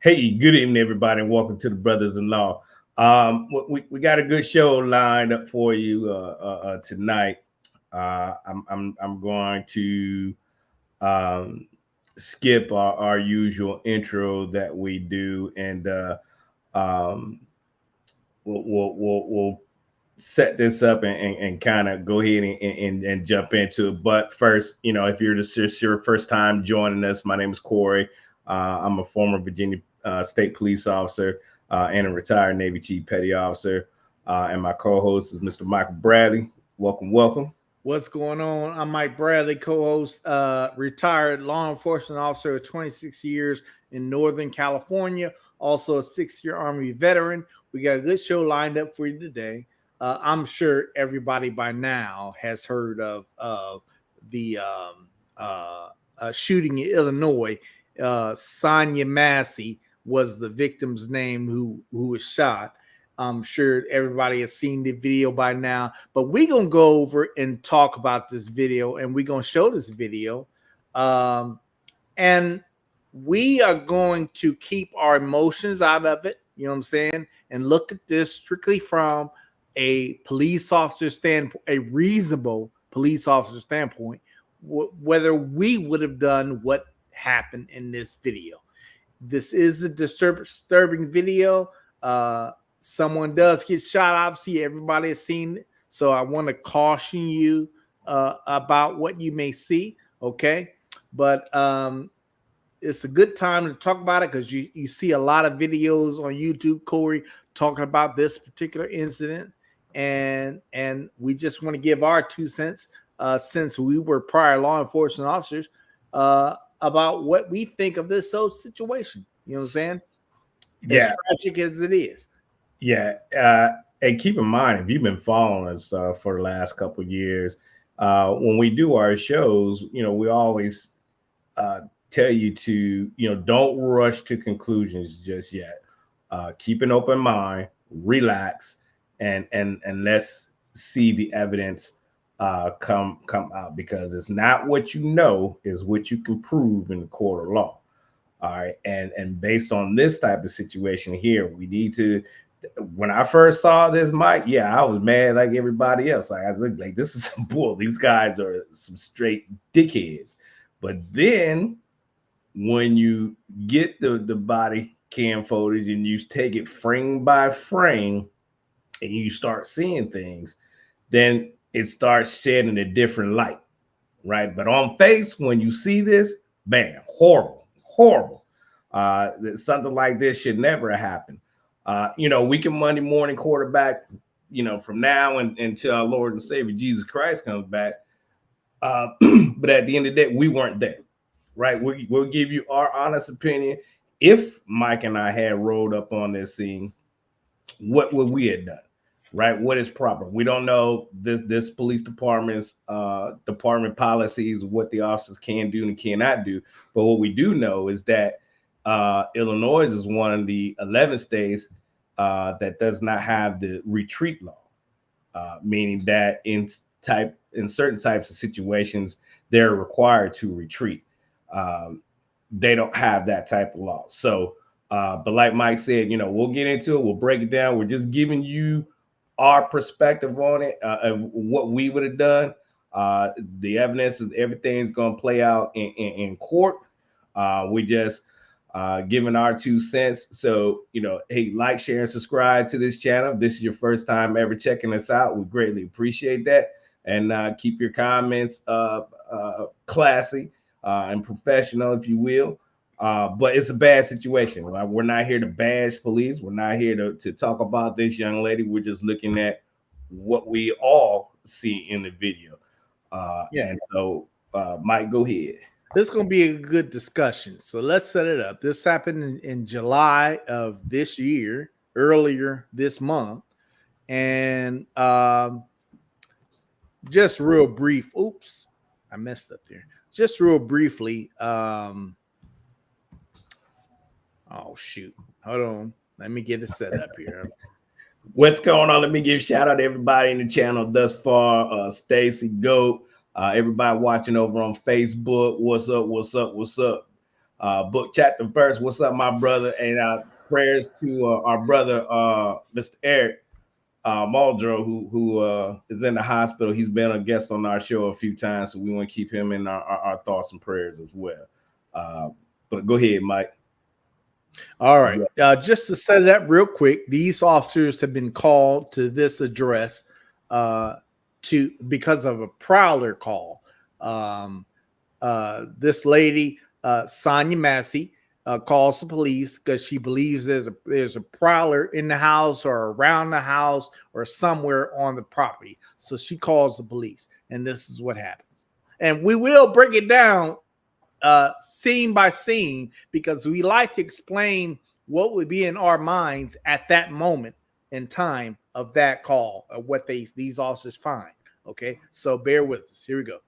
Hey, good evening, everybody, and welcome to the Brothers-in-law. We got a good show lined up for you tonight. I'm going to um, skip our usual intro that we do, and um, we'll set this up and kind of go ahead and jump into it. But first, if you're just your first time joining us, my name is Corey. I'm a former Virginia State police officer and a retired Navy Chief Petty Officer. And my co-host is Mr. Michael Bradley. Welcome, welcome. What's going on? I'm Mike Bradley, co-host, retired law enforcement officer with 26 years in Northern California, also a 6-year Army veteran. We got a good show lined up for you today. I'm sure everybody by now has heard of the shooting in Illinois. Sonya Massey was the victim's name who was shot. I'm sure everybody has seen the video by now, but we're going to go over and talk about this video, and we're going to show this video. And we are going to keep our emotions out of it, you know what I'm saying, and look at this strictly from a police officer standpoint, a reasonable police officer standpoint, whether we would have done what happened in this video. This is a disturbing video. Someone does get shot. Obviously, everybody has seen it. So I want to caution you about what you may see. Okay. But it's a good time to talk about it because you see a lot of videos on YouTube, Corey, talking about this particular incident. And we just want to give our 2 cents since we were prior law enforcement officers about what we think of this whole situation. You know what I'm saying? Yeah. As tragic as it is. Yeah. And keep in mind, if you've been following us for the last couple of years, when we do our shows, we always tell you to, don't rush to conclusions just yet. Keep an open mind, relax, and let's see the evidence come out, because it's not what you know, is what you can prove in the court of law. All right. And based on this type of situation here, we need to. When I first saw this, Mike, yeah, I was mad like everybody else. Like, I was like, this is some bull. These guys are some straight dickheads. But then when you get the body cam footage and you take it frame by frame and you start seeing things, then it starts shedding a different light, right? But on face, when you see this, bam, horrible. Something like this should never happen. We can Monday morning quarterback, from now until our Lord and Savior Jesus Christ comes back. But at the end of the day, we weren't there, right? We'll give you our honest opinion. If Mike and I had rolled up on this scene, what would we have done, right? What is proper? We don't know this police department's department policies, what the officers can do and cannot do. But what we do know is that Illinois is one of the 11 states that does not have the retreat law, meaning that in certain types of situations, they're required to retreat. They don't have that type of law. So, but like Mike said, we'll get into it. We'll break it down. We're just giving you our perspective on it, of what we would have done. The evidence is everything's going to play out in court. We just giving our 2 cents. So, hey, like, share, and subscribe to this channel. If this is your first time ever checking us out, we greatly appreciate that. And keep your comments classy and professional, if you will. But it's a bad situation. We're not here to bash police. We're not here to talk about this young lady. We're just looking at what we all see in the video. And so, Mike, go ahead. This is going to be a good discussion. So let's set it up. This happened in July of this year, earlier this month. And just real brief. Oops, I messed up there. Just real briefly. Oh, shoot. Hold on. Let me get it set up here. What's going on? Let me give a shout out to everybody in the channel thus far. Stacy Goat. Everybody watching over on Facebook. What's up? Book chapter verse. What's up, my brother? And prayers to our brother, Mr. Eric Muldrow, who is in the hospital. He's been a guest on our show a few times, so we want to keep him in our thoughts and prayers as well. But go ahead, Mike. All right. Just to set it up real quick, these officers have been called to this address because of a prowler call. This lady, Sonya Massey, calls the police because she believes there's a prowler in the house or around the house or somewhere on the property. So she calls the police, and this is what happens. And we will break it down scene by scene because we like to explain what would be in our minds at that moment in time of that call of what these officers find. Okay, so bear with us. Here we go.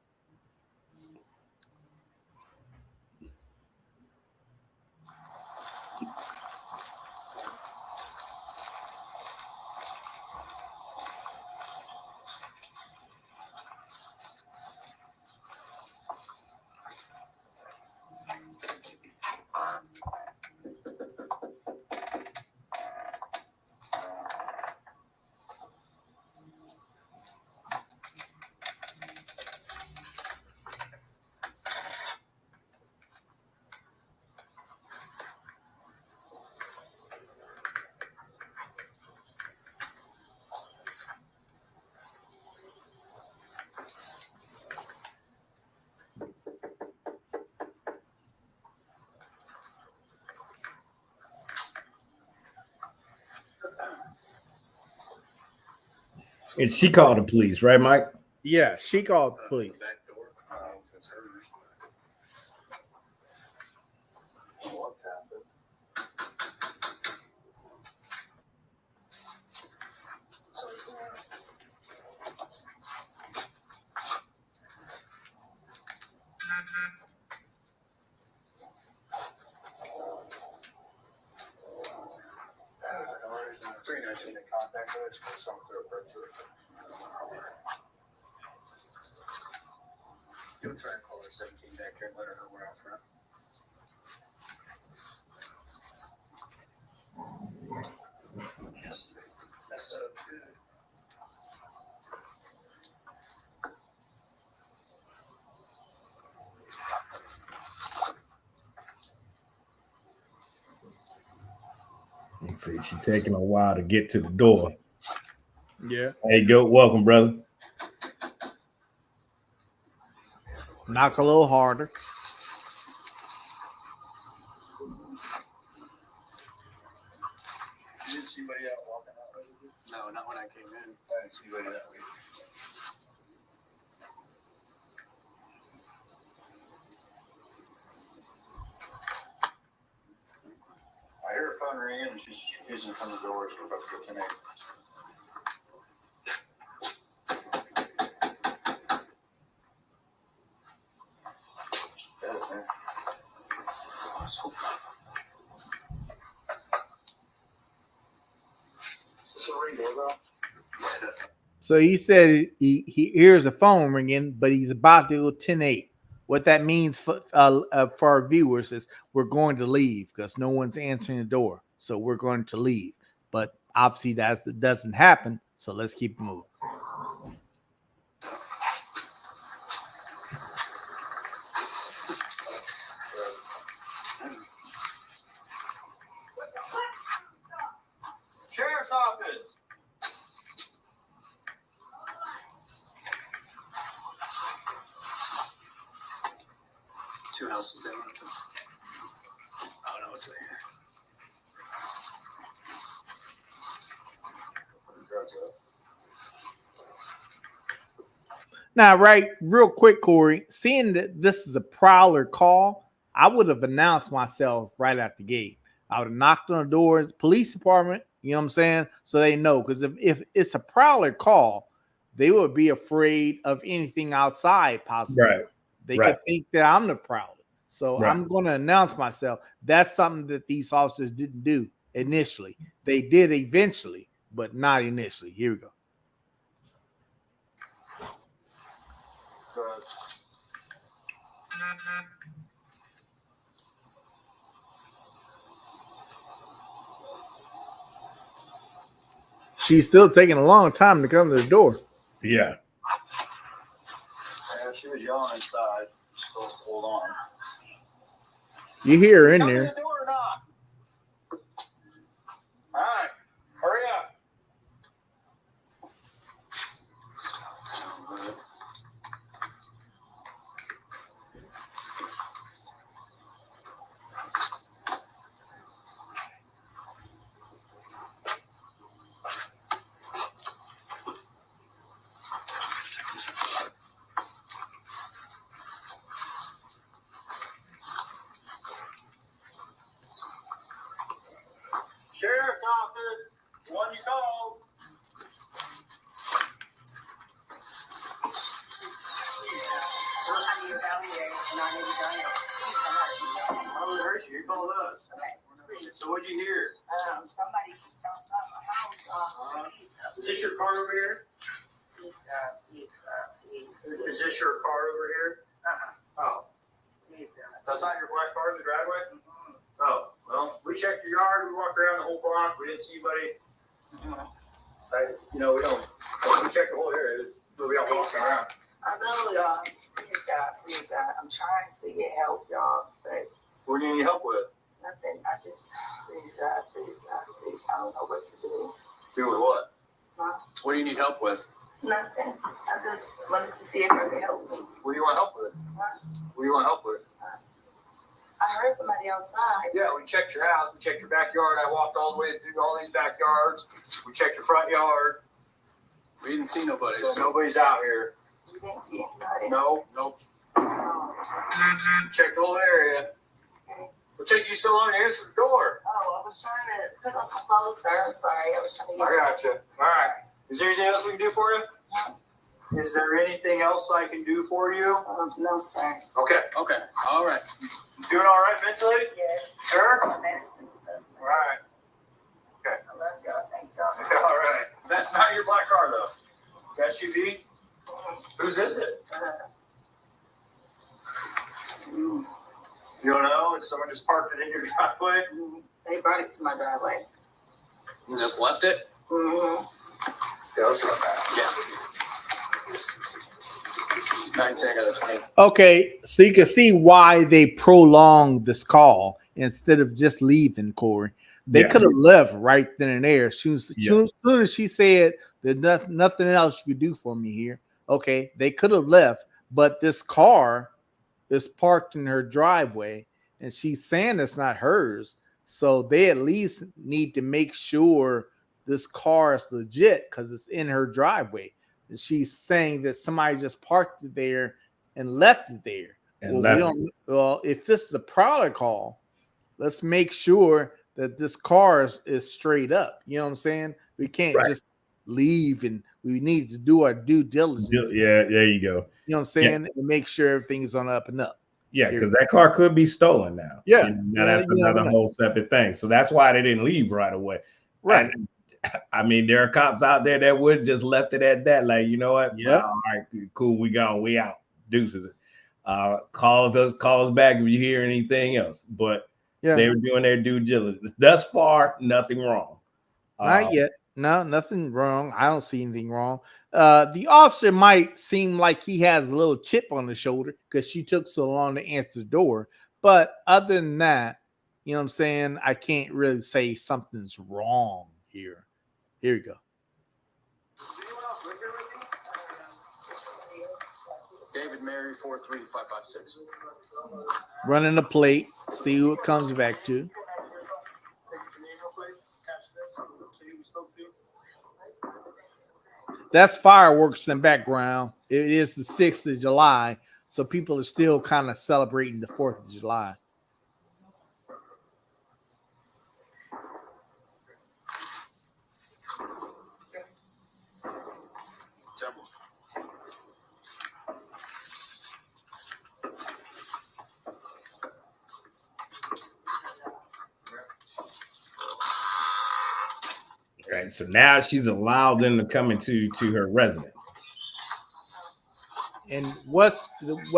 And she called the police, right, Mike? Yeah, she called the police. You'll try and call her 17 back here and let her know we're out front. Yes, that's good. Let's see, she's taking a while to get to the door. Yeah. Hey, go. Welcome, brother. Knock a little harder. You didn't see anybody out walking out? No, not when I came in. I didn't see anybody that way. I hear her phone ringing and she's using from the door, so we're about to go connect. Is this a ring doorbell? So he said he hears a phone ringing, but he's about to go 10-8. What that means for our viewers is we're going to leave because no one's answering the door. So we're going to leave. But obviously that doesn't happen. So let's keep moving. Sheriff's office. Two houses down. Oh no, it's right here. Now, right, real quick, Corey, seeing that this is a prowler call, I would have announced myself right out the gate. I would have knocked on the doors, police department, you know what I'm saying? So they know. Because if it's a prowler call, they would be afraid of anything outside possibly. Right. They could think that I'm the prowler. So I'm going to announce myself. That's something that these officers didn't do initially. They did eventually, but not initially. Here we go. she's still taking a long time to come to the door. Yeah. Yeah, she was yelling inside. Supposed to hold on. You hear her in Come to there. the door or not? All right, hurry up. Sheriff's office, the one you called. Oh, it hurts you. You called us. So what'd you hear? Somebody stopped by my house. Is this your car over here? Is this your car over here? Oh, that's not your black car in the driveway? Oh, well, we checked your yard. We walked around the whole block. We didn't see anybody. We don't. We checked the whole area. We don't walk around. I know, y'all. Please, God. I'm trying to get help, y'all, but What do you need help with? nothing. Please, God. I don't know what to do. Do with what? Huh? What do you need help with? Nothing. I just wanted to see if I could help me. What do you want help with? Huh? What do you want help with? I heard somebody outside. Yeah, we checked your house. We checked your backyard. I walked all the way through all these backyards. We checked your front yard. We didn't see nobody. So nobody's out here. You didn't see anybody? No, nope. Oh. Checked the whole area. Okay. What took you so long to answer the door? Oh, I was trying to put on some clothes, sir. I'm sorry. I was trying to get. I gotcha. All right. Is there anything else we can do for you? No. Is there anything else I can do for you? No, sir. Okay. All right. You doing all right mentally? Yes. Sure? Medicine and stuff. All right. Okay. I love y'all. Thank y'all. All right. That's not your black car, though. SUV? Whose is it? You don't know? Did someone just parked it in your driveway? They brought it to my driveway. You just left it? Mm-hmm. Yeah, let's run that. Yeah. 19, I got a 20. Okay, so you can see why they prolonged this call instead of just leaving, Corey. They could have left right then and there. Soon as she said there's nothing else you could do for me here. Okay, they could have left, but this car is parked in her driveway, and she's saying it's not hers. So they at least need to make sure this car is legit because it's in her driveway. And she's saying that somebody just parked it there and left it there. Well, if this is a prowler call, let's make sure that this car is straight up. You know what I'm saying? We can't just leave, and we need to do our due diligence. Yeah, there you go. You know what I'm saying? And make sure everything's on up and up. Yeah, because that car could be stolen now. Yeah. Now that's another whole separate thing. So that's why they didn't leave right away. Right. And, I mean, there are cops out there that would just left it at that. Like, you know what? Yeah. All right, cool. We gone. We out. Deuces. Call us back if you hear anything else. But they were doing their due diligence. Thus far, nothing wrong. Not yet. No, nothing wrong. I don't see anything wrong. The officer might seem like he has a little chip on the shoulder because she took so long to answer the door. But other than that, you know what I'm saying? I can't really say something's wrong here. Here you go. David Mary 43556. Running the plate. See who it comes back to. That's fireworks in the background. It is the 6th of July, so people are still kind of celebrating the 4th of July. Right. So now she's allowed them to come into her residence. And what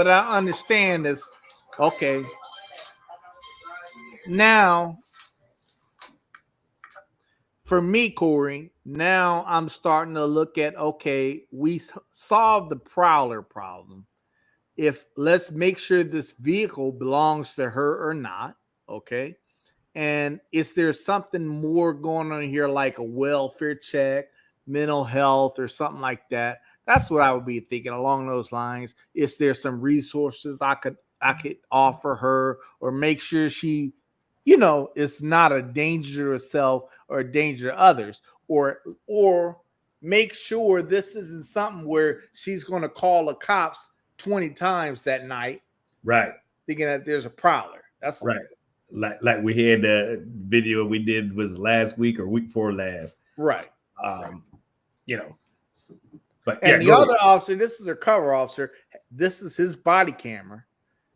I understand is, okay, now for me, Corey, now I'm starting to look at, okay, we solved the prowler problem. If let's make sure this vehicle belongs to her or not, okay? And is there something more going on here, like a welfare check, mental health, or something like that? That's what I would be thinking along those lines. Is there some resources I could offer her, or make sure she, is not a danger to herself or a danger to others, or make sure this isn't something where she's going to call the cops 20 times that night, Right. thinking that there's a prowler. That's all. Right. Like we had the video we did was last week or week before last. Right. But and the other officer, this is her cover officer. This is his body camera.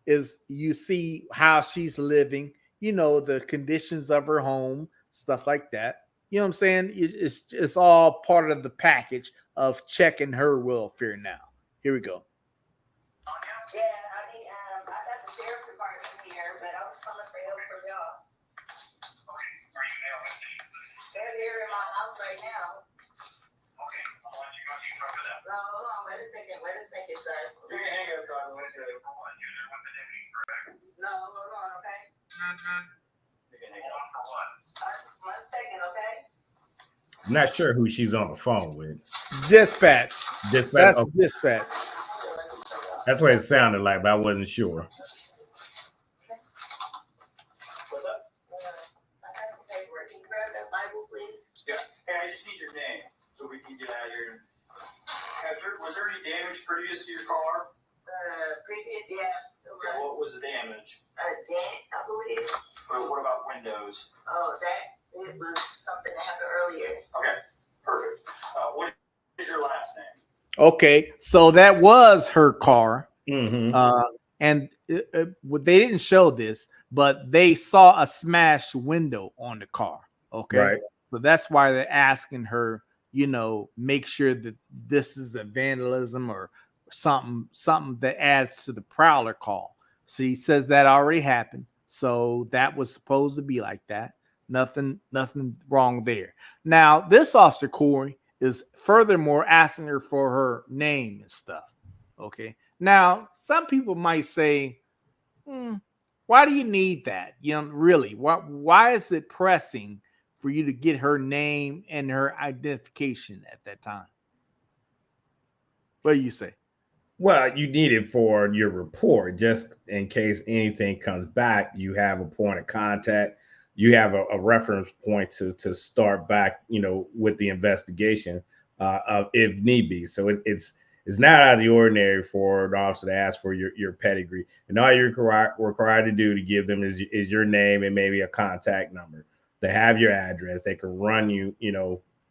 Is you see how she's living, the conditions of her home, stuff like that. You know what I'm saying? It's all part of the package of checking her welfare now. Here we go. Yeah, honey, I got the sheriff department here, but I was calling for help from y'all. Okay, are you now listening? They're here in my house right now. Okay, I'll let you go keep talking to them. No, hold on, wait a second, sir. You can hang up on the way to the one. You're there with the deputy, correct? No, hold on, okay? You can hang up for what? Just 1 second, okay? I'm not sure who she's on the phone with. Dispatch. That's Okay. dispatch. That's what it sounded like, but I wasn't sure. What's up? I got some paperwork. Can you grab that Bible, please? Yeah. Hey, I just need your name so we can get out of here. Was there any damage previous to your car? Previous, yeah. Okay, what was the damage? A dent, I believe. What about windows? Oh, it was something that happened earlier. Okay, perfect. What is your last name? Okay, so that was her car. Mm-hmm. And they didn't show this, but they saw a smashed window on the car. Okay, Right. So that's why they're asking her, make sure that this is a vandalism or something that adds to the prowler call. So he says that already happened. So that was supposed to be like that. Nothing wrong there. Now, this officer, Corey, is furthermore asking her for her name and stuff. Okay. Now, some people might say, why do you need that? Really, why is it pressing for you to get her name and her identification at that time? What do you say? Well, you need it for your report, just in case anything comes back. You have a point of contact. You have a reference point to start back, with the investigation, if need be. So it's not out of the ordinary for an officer to ask for your pedigree, and all you're required to do to give them is your name and maybe a contact number. They have your address. They can run you,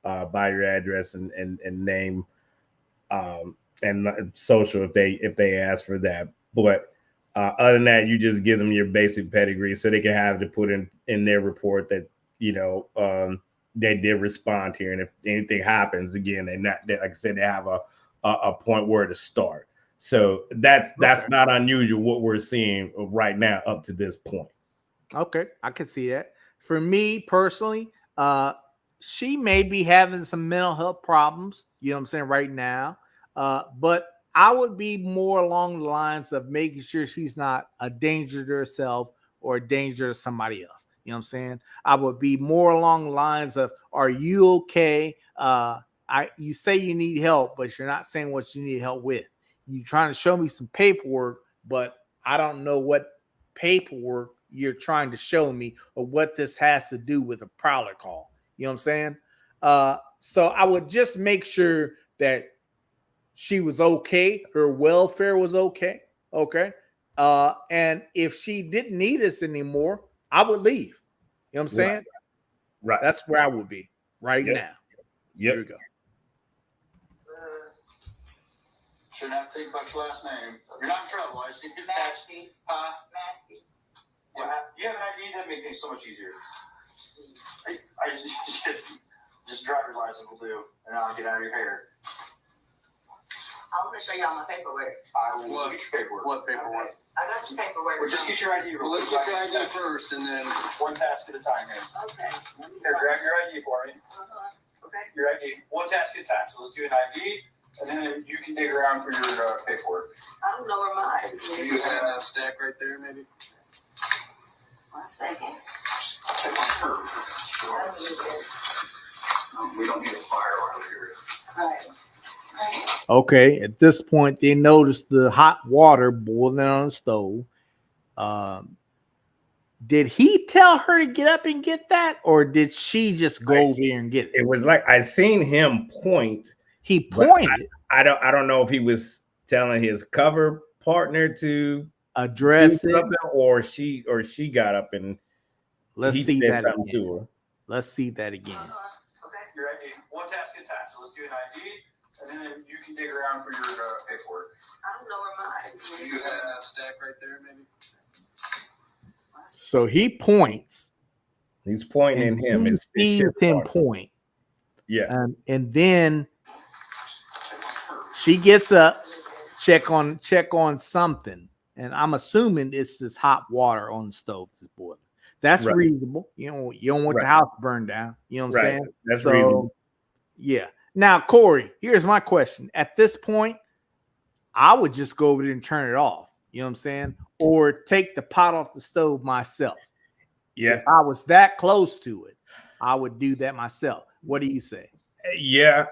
by your address and name, and social if they ask for that. But other than that, you just give them your basic pedigree so they can have to put in their report that they did respond here, and if anything happens again, like I said, they have a point where to start. So that's not unusual what we're seeing right now up to this point. Okay, I can see that. For me personally, she may be having some mental health problems, you know what I'm saying, right now. But I would be more along the lines of making sure she's not a danger to herself or a danger to somebody else. You know what I'm saying? I would be more along the lines of, are you okay? You say you need help, but you're not saying what you need help with. You're trying to show me some paperwork, but I don't know what paperwork you're trying to show me or what this has to do with a prowler call. You know what I'm saying? So I would just make sure that she was okay, her welfare was okay. Okay. And if she didn't need us anymore, I would leave. You know what I'm saying? Right. That's where I would be right now. Yep. Here we go. Shouldn't have to think about your last name. You're not in trouble. I just need to get text. Massey. Yeah, you have an ID, that'd make things so much easier. I just driver's license will do, and I'll get out of your hair. I want to show y'all my paperwork. I will get your paperwork. What paperwork? Okay. I got your paperwork. Well, just get your ID. Well, let's get your ID first, and then one task at a time here. Okay. Here, grab your ID for me. Okay. Your ID. One task at a time. So let's do an ID, and then you can dig around for your paperwork. I don't know where my ID you is. just have that stack right there, maybe. 1 second. Check on her. Let me do this. We don't need a firearm here. All right. Okay, at this point, they noticed the hot water boiling on the stove. Did he tell her to get up and get that, or did she just go over there and get it? It was like I seen him point. He pointed. I don't know if he was telling his cover partner to Address do it. something, or she got up and Let's he see said that something again. to her. Let's see that again. Okay. Your ID. One task at a time. So let's do an ID, and then you can dig around for your paperwork. I don't know where my ID you is. just have that stack right there, maybe. So he points. He's pointing And at him. he It's sees his him partner. point. Yeah. And then she gets up, check on something, and I'm assuming it's this hot water on the stove that's boiling. That's Right. reasonable. You don't want the Right. house burned down. You know what I'm Right. saying? That's So, reasonable. yeah. Now, Corey, here's my question. At this point, I would just go over there and turn it off. You know what I'm saying? Or take the pot off the stove myself. Yeah. If I was that close to it, I would do that myself. What do you say? Yeah,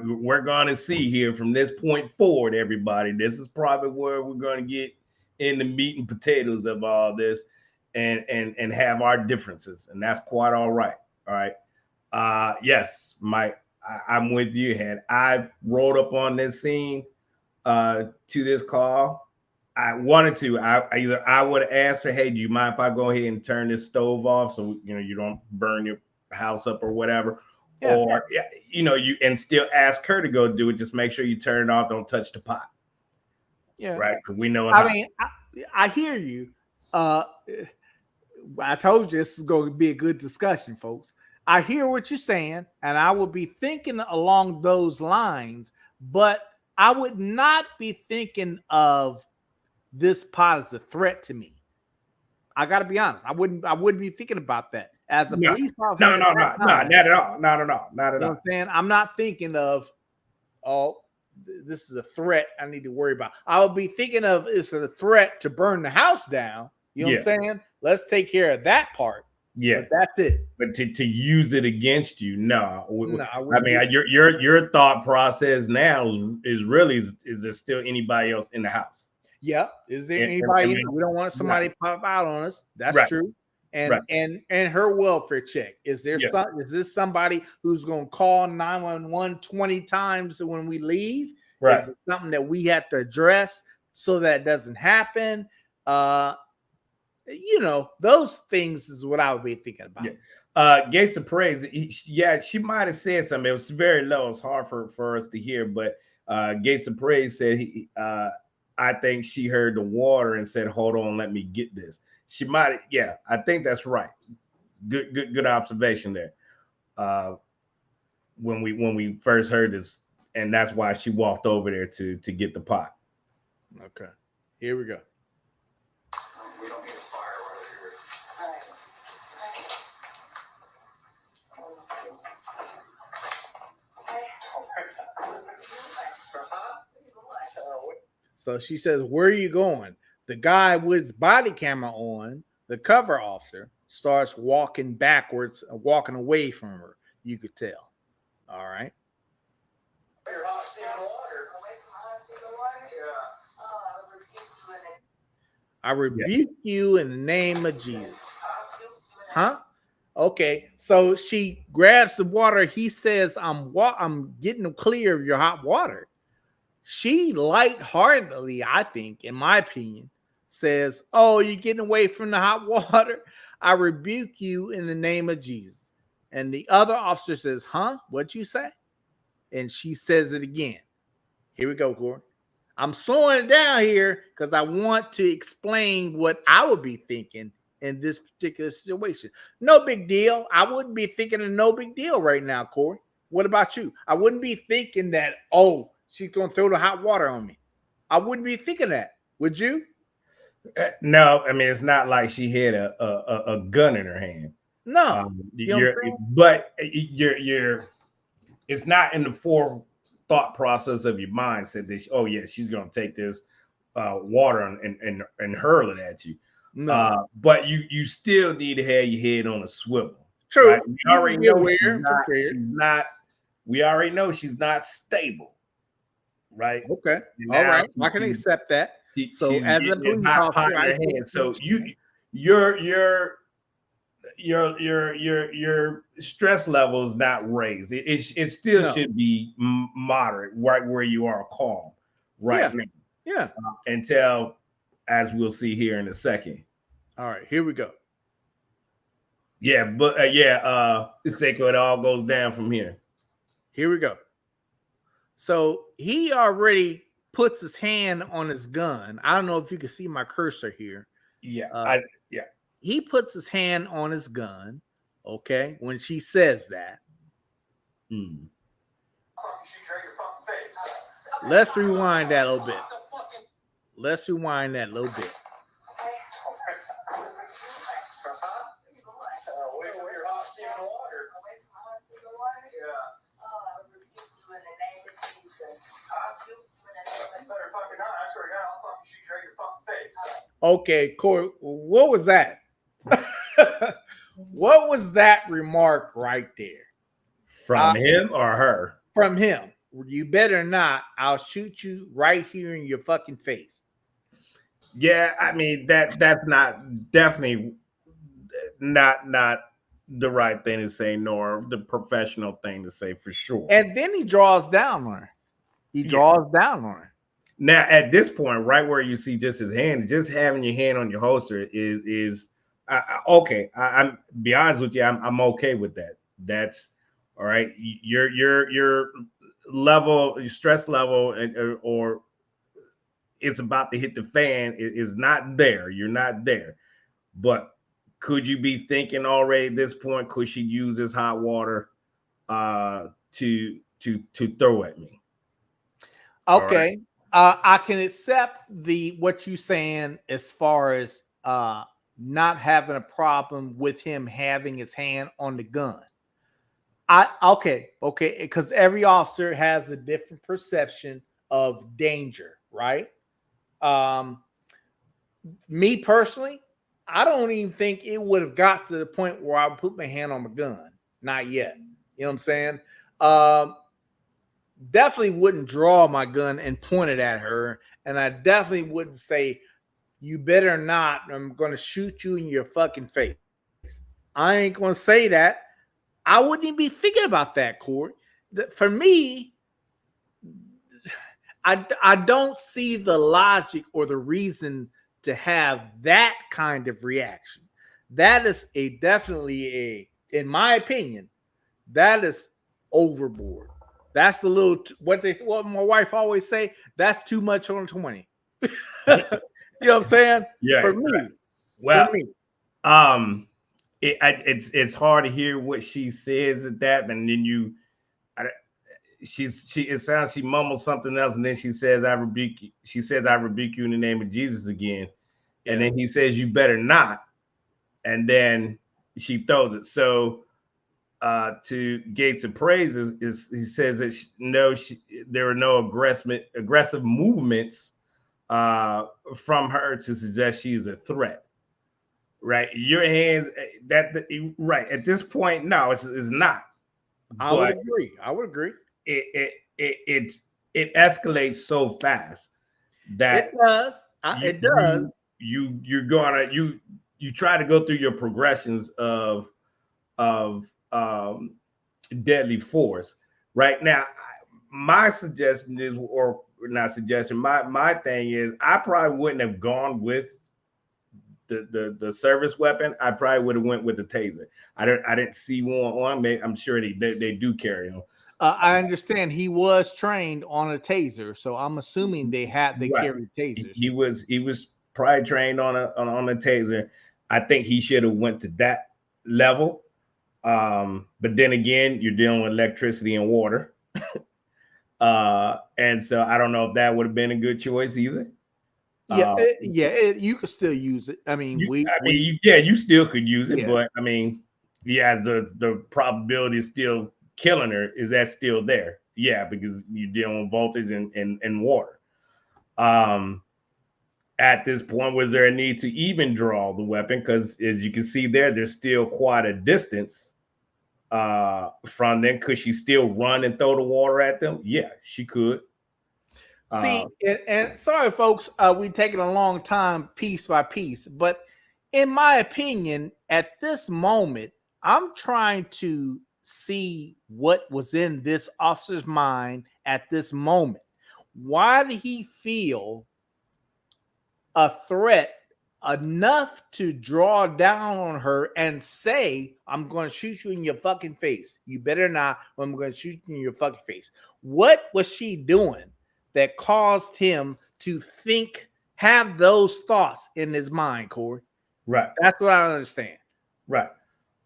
we're going to see here from this point forward, everybody. This is probably where we're going to get in the meat and potatoes of all this, and have our differences, and that's quite all right. All right. Yes, Mike, I'm with you. Had I rolled up on this scene to this call, I wanted to. I would have asked her, "Hey, do you mind if I go ahead and turn this stove off so you don't burn your house up or whatever?" Yeah. Or you and still ask her to go do it. Just make sure you turn it off. Don't touch the pot. Yeah. Right. Because we know. I mean, I hear you. I told you this is going to be a good discussion, folks. I hear what you're saying, and I will be thinking along those lines, but I would not be thinking of this pot as a threat to me. I got to be honest. I wouldn't be thinking about that as a police officer. No, not at all. Not at all. Not at You know all. what I'm saying? I'm not thinking of, this is a threat I need to worry about. I would be thinking of, it's a threat to burn the house down. You know what I'm saying? Let's take care of that part. Yeah. But that's it. But to use it against you, no. I mean, your thought process now is really, is there still anybody else in the house? Yeah. Is there And- anybody? and- We don't want somebody to pop out on us. That's Right. true. And Right. and her welfare check. Is there Yeah. is this somebody who's going to call 911 20 times when we leave? Right. Is it something that we have to address so that it doesn't happen? Those things is what I would be thinking about. Yeah. Gates of Praise. She might have said something. It was very low. It's hard for us to hear, but Gates of Praise said I think she heard the water and said, "Hold on, let me get this." She might. Yeah, I think that's right. Good observation there. When we first heard this, and that's why she walked over there to get the pot. Okay, here we go. We don't need a firearm here. All right. So she says, "Where are you going?" The guy with his body camera on, the cover officer, starts walking backwards, walking away from her. You could tell. All right. Your hot steaming water. Away from my hospital water? Yeah. Oh, I rebuke you in it. I rebuke you in the name of Jesus. Huh? Okay. So she grabs the water. He says, I'm getting them clear of your hot water. She lightheartedly, I think, in my opinion, says, "Oh, you're getting away from the hot water. I rebuke you in the name of Jesus." And the other officer says, "Huh? What'd you say?" And she says it again. Here we go, Corey. I'm slowing it down here because I want to explain what I would be thinking in this particular situation. No big deal. I wouldn't be thinking of no big deal right now, Corey. What about you? I wouldn't be thinking that, oh, she's gonna throw the hot water on me. I wouldn't be thinking that. Would you? No, I mean it's not like she had a gun in her hand. No. You're it's not in the thought process of your mindset that oh yeah, she's gonna take this water and hurl it at you. No. But you still need to have your head on a swivel. True. Right? We already know she's not. We already know she's not stable. Right. Okay. All right. I can accept that. So as a police officer, so your stress level is not raised. It still should be moderate, right where you are, calm, right now. Yeah. Until, as we'll see here in a second. All right, here we go. Yeah, but Seiko, it all goes down from here. Here we go. So he already puts his hand on his gun. I don't know if you can see my cursor here. Yeah, he puts his hand on his gun. Okay, when she says that. Let's rewind that a little bit. Let's rewind that a little bit. Okay, Corey, what was that? What was that remark right there? From him or her? From him. You better not. I'll shoot you right here in your fucking face. Yeah, I mean that's definitely not the right thing to say, nor the professional thing to say for sure. And then he draws down on her. Down on her. Now at this point, right where you see just his hand, just having your hand on your holster is okay. I'm be honest with you, I'm okay with that. That's all right. Your level, your stress level, or it's about to hit the fan is not there. You're not there. But could you be thinking already at this point? Could she use this hot water to throw at me? Okay. Right. I can accept what you're saying as far as not having a problem with him having his hand on the gun. Okay, because every officer has a different perception of danger, right? Me personally, I don't even think it would have got to the point where I would put my hand on my gun. Not yet. You know what I'm saying? Definitely wouldn't draw my gun and point it at her. And I definitely wouldn't say, you better not, I'm going to shoot you in your fucking face. I ain't going to say that. I wouldn't even be thinking about that, Corey. For me, I don't see the logic or the reason to have that kind of reaction. That is definitely in my opinion, that is overboard. That's the little what my wife always say. That's too much on 20. You know what I'm saying? Yeah. For me. Right. Well, for me. It's hard to hear what she says at that, and then it sounds she mumbles something else, and then she says, "I rebuke you." She says, "I rebuke you in the name of Jesus" again, and then he says, "You better not," and then she throws it. So, to Gates of Praise he says that there are no aggressive movements from her to suggest she's a threat. Right, your hands. Right at this point, no, it's not. I would agree. It escalates so fast that it does. It does. You try to go through your progressions of deadly force. Right now, my suggestion is, or not suggestion. My thing is, I probably wouldn't have gone with the service weapon. I probably would have went with the taser. I didn't see one. I'm sure they do carry them. I understand he was trained on a taser, so I'm assuming they carried tasers. He was probably trained on a taser. I think he should have went to that level. But then again, you're dealing with electricity and water. And so I don't know if that would have been a good choice either. Yeah, you could still use it. I mean, you still could use it, Yeah. but I mean, yeah, the probability of still killing her, is that still there? Yeah, because you're dealing with voltage and water. At this point, was there a need to even draw the weapon? Because as you can see there, there's still quite a distance from them. Could she still run and throw the water at them? Yeah, she could. See, and sorry, folks, we taking a long time, piece by piece. But in my opinion, at this moment, I'm trying to see what was in this officer's mind at this moment. Why did he feel a threat enough to draw down on her and say, I'm going to shoot you in your fucking face? You better not, or I'm going to shoot you in your fucking face. What was she doing that caused him to have those thoughts in his mind, Corey? Right. That's what I don't understand. Right.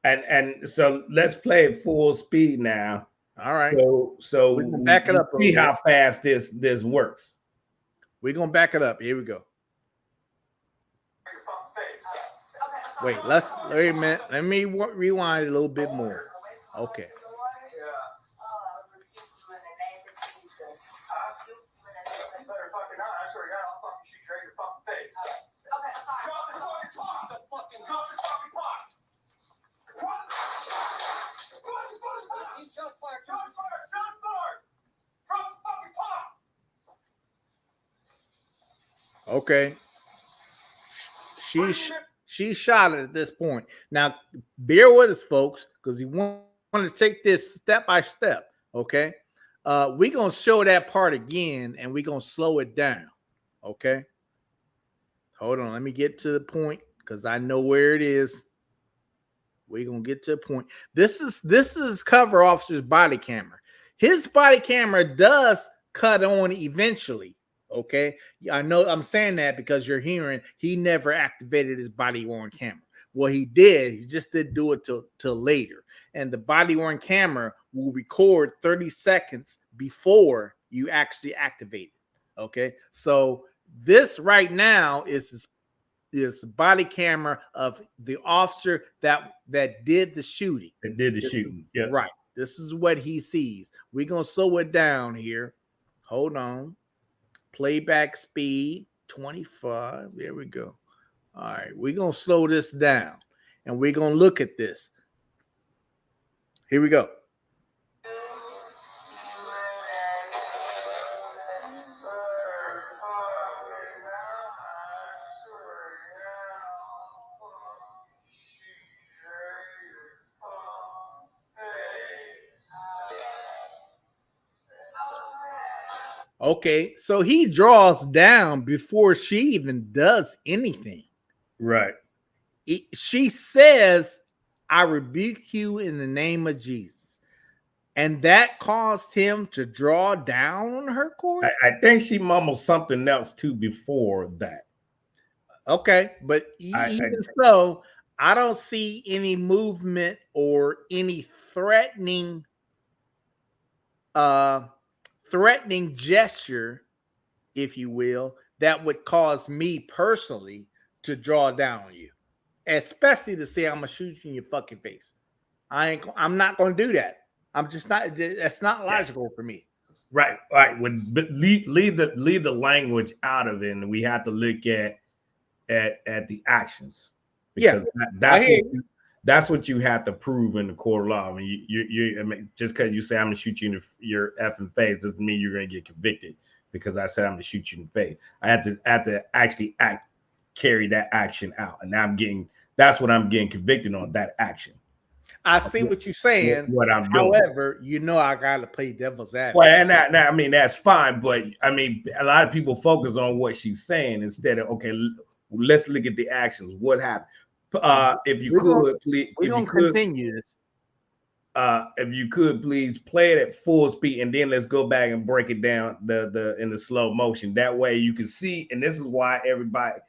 And so let's play at full speed now. All right. So we're gonna back it up. See how fast this works. We're gonna back it up. Here we go. Wait a minute. Let me rewind a little bit more. Okay. Okay. She shot it at this point. Now, bear with us, folks, because we want to take this step by step. Okay. We're going to show that part again, and we're going to slow it down. Okay. Hold on. Let me get to the point, because I know where it is. We're going to get to a point. This is cover officer's body camera. His body camera does cut on eventually. Okay. I know I'm saying that because you're hearing he never activated his body worn camera. Well, he did. He just didn't do it till later. And the body worn camera will record 30 seconds before you actually activate it. Okay. So this right now is body camera of the officer that did the shooting. That did the shooting. Yeah. Right. This is what he sees. We're going to slow it down here. Hold on. Playback speed 25. There we go. All right. We're going to slow this down, and we're going to look at this. Here we go. Okay, so he draws down before she even does anything. Right. She says, I rebuke you in the name of Jesus. And that caused him to draw down on her, Corey? I think she mumbled something else too before that. Okay, but even so, I don't see any movement or any threatening gesture, if you will, that would cause me personally to draw down on you, especially to say I'm gonna shoot you in your fucking face. I'm not gonna do that. I'm just not. That's not logical for me. Right. But leave the language out of it, and we have to look at the actions. Because that's what you have to prove in the court of law. I mean, just because you say I'm gonna shoot you in your effing face doesn't mean you're gonna get convicted. Because I said I'm gonna shoot you in the face, I have to actually carry that action out, and that's what I'm getting convicted on, that action. I see what you're saying. What I'm doing. However, I gotta play devil's advocate. Well, and I mean that's fine, but I mean a lot of people focus on what she's saying instead of let's look at the actions. What happened? If you could, please. We're gonna continue this. If you could, please play it at full speed, and then let's go back and break it down in the slow motion. That way you can see, and this is why everybody,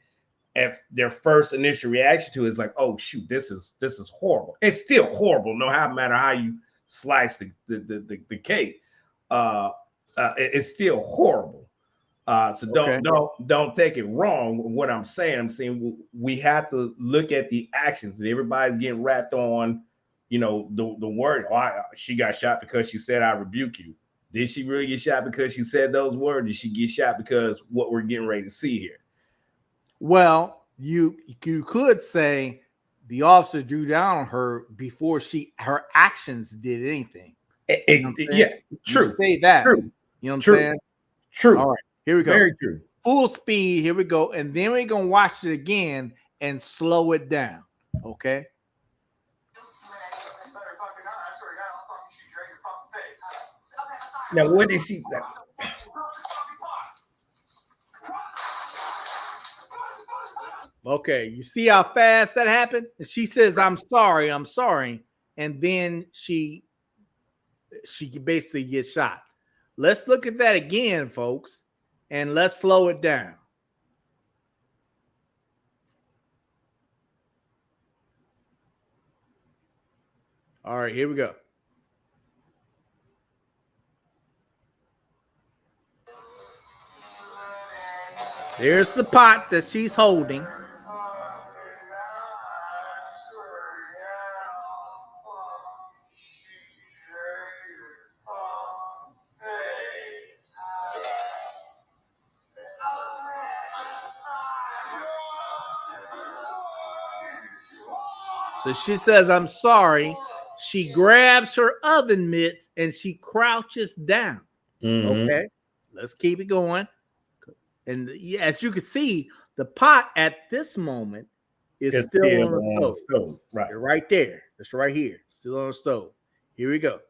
if their first initial reaction to it is like, "Oh shoot, this is horrible." It's still horrible, no matter how you slice the cake. it's still horrible. So don't take it wrong. What I'm saying we have to look at the actions. And everybody's getting wrapped on, the word. She got shot because she said I rebuke you. Did she really get shot because she said those words? Did she get shot because what we're getting ready to see here? Well, you could say the officer drew down on her before her actions did anything. Yeah, true. You say that. True. You know what I'm True. saying? True. All right, here we go. Very true. Full speed. Here we go. And then we're going to watch it again and slow it down. Okay? Now, what did she say? Okay, you see how fast that happened? She says, I'm sorry. And then she basically gets shot. Let's look at that again, folks, and let's slow it down. All right, here we go. There's the pot that she's holding. So she says, I'm sorry. She grabs her oven mitts and she crouches down. Mm-hmm. Okay, let's keep it going. And as you can see, the pot at this moment is still on the stove. Right. Right there. It's right here. Still on the stove. Here we go.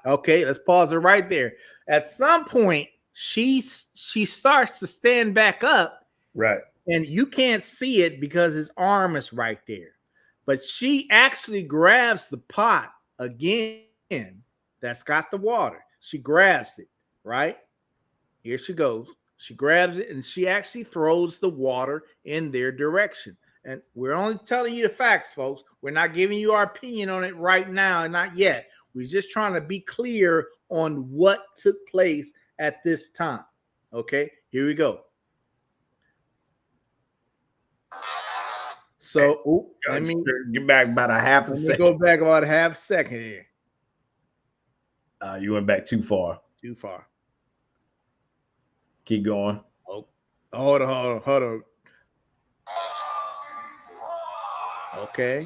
Okay, let's pause it right there. At some point, she starts to stand back up. Right. And you can't see it because his arm is right there. But she actually grabs the pot again that's got the water. She grabs it, right? Here she goes. She grabs it and she actually throws the water in their direction. And we're only telling you the facts, folks. We're not giving you our opinion on it right now, and not yet. We're just trying to be clear on what took place at this time. Okay, here we go. So let me get back about a half a second. Let me go back about a half second here. You went back too far. Too far. Keep going. Oh, hold on. Okay.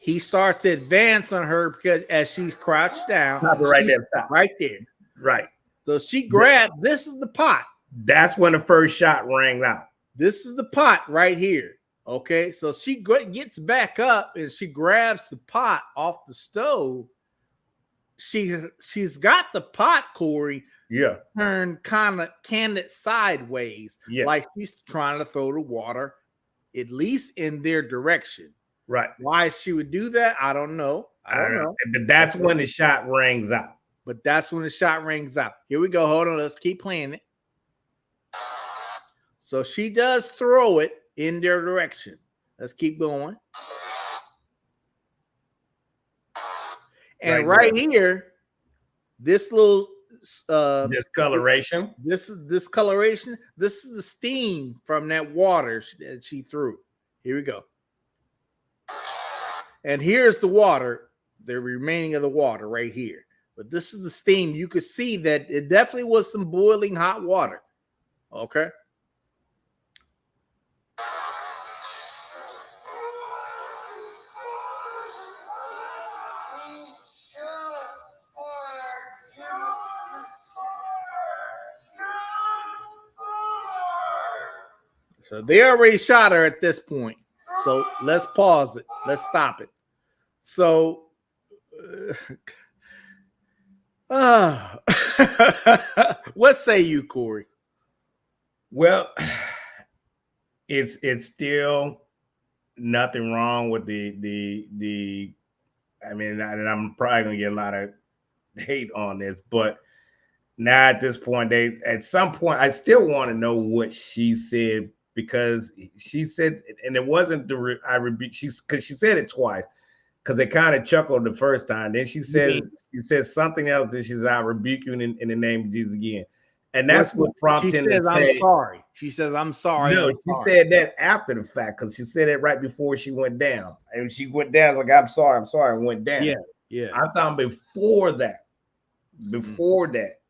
He starts to advance on her because as she's crouched down. Stop it right there. Stop. Right there. Right. So she grabbed, this is the pot. That's when the first shot rang out. This is the pot right here. Okay. So she gets back up and she grabs the pot off the stove. She's got the pot, Corey. Yeah. Turned kind of candid sideways. Yeah. Like she's trying to throw the water, at least in their direction. Right. Why she would do that, I don't know. I don't know. But that's when the shot rings out. But that's when the shot rings out. Here we go. Hold on. Let's keep playing it. So she does throw it in their direction. Let's keep going. And right here, this little discoloration. This is discoloration. This is the steam from that water that she threw. Here we go. And here's the water, the remaining of the water right here. But this is the steam. You could see that it definitely was some boiling hot water. Okay. So they already shot her at this point. So let's pause it. Let's stop it. So, what say you, Corey? Well, it's still nothing wrong with the. I mean, and I'm probably gonna get a lot of hate on this, but now at this point, at some point, I still want to know what she said, because she said, and it wasn't I rebuke. Because she said it twice. Because they kind of chuckled the first time. Then she says something else. That she says, "I rebuke you in the name of Jesus again," and that's what prompted him to say, "I'm sorry." She says, "I'm sorry." No, she said that after the fact, because she said it right before she went down. And she went down like, I'm sorry, and went down. Yeah. I'm talking before that. Before that.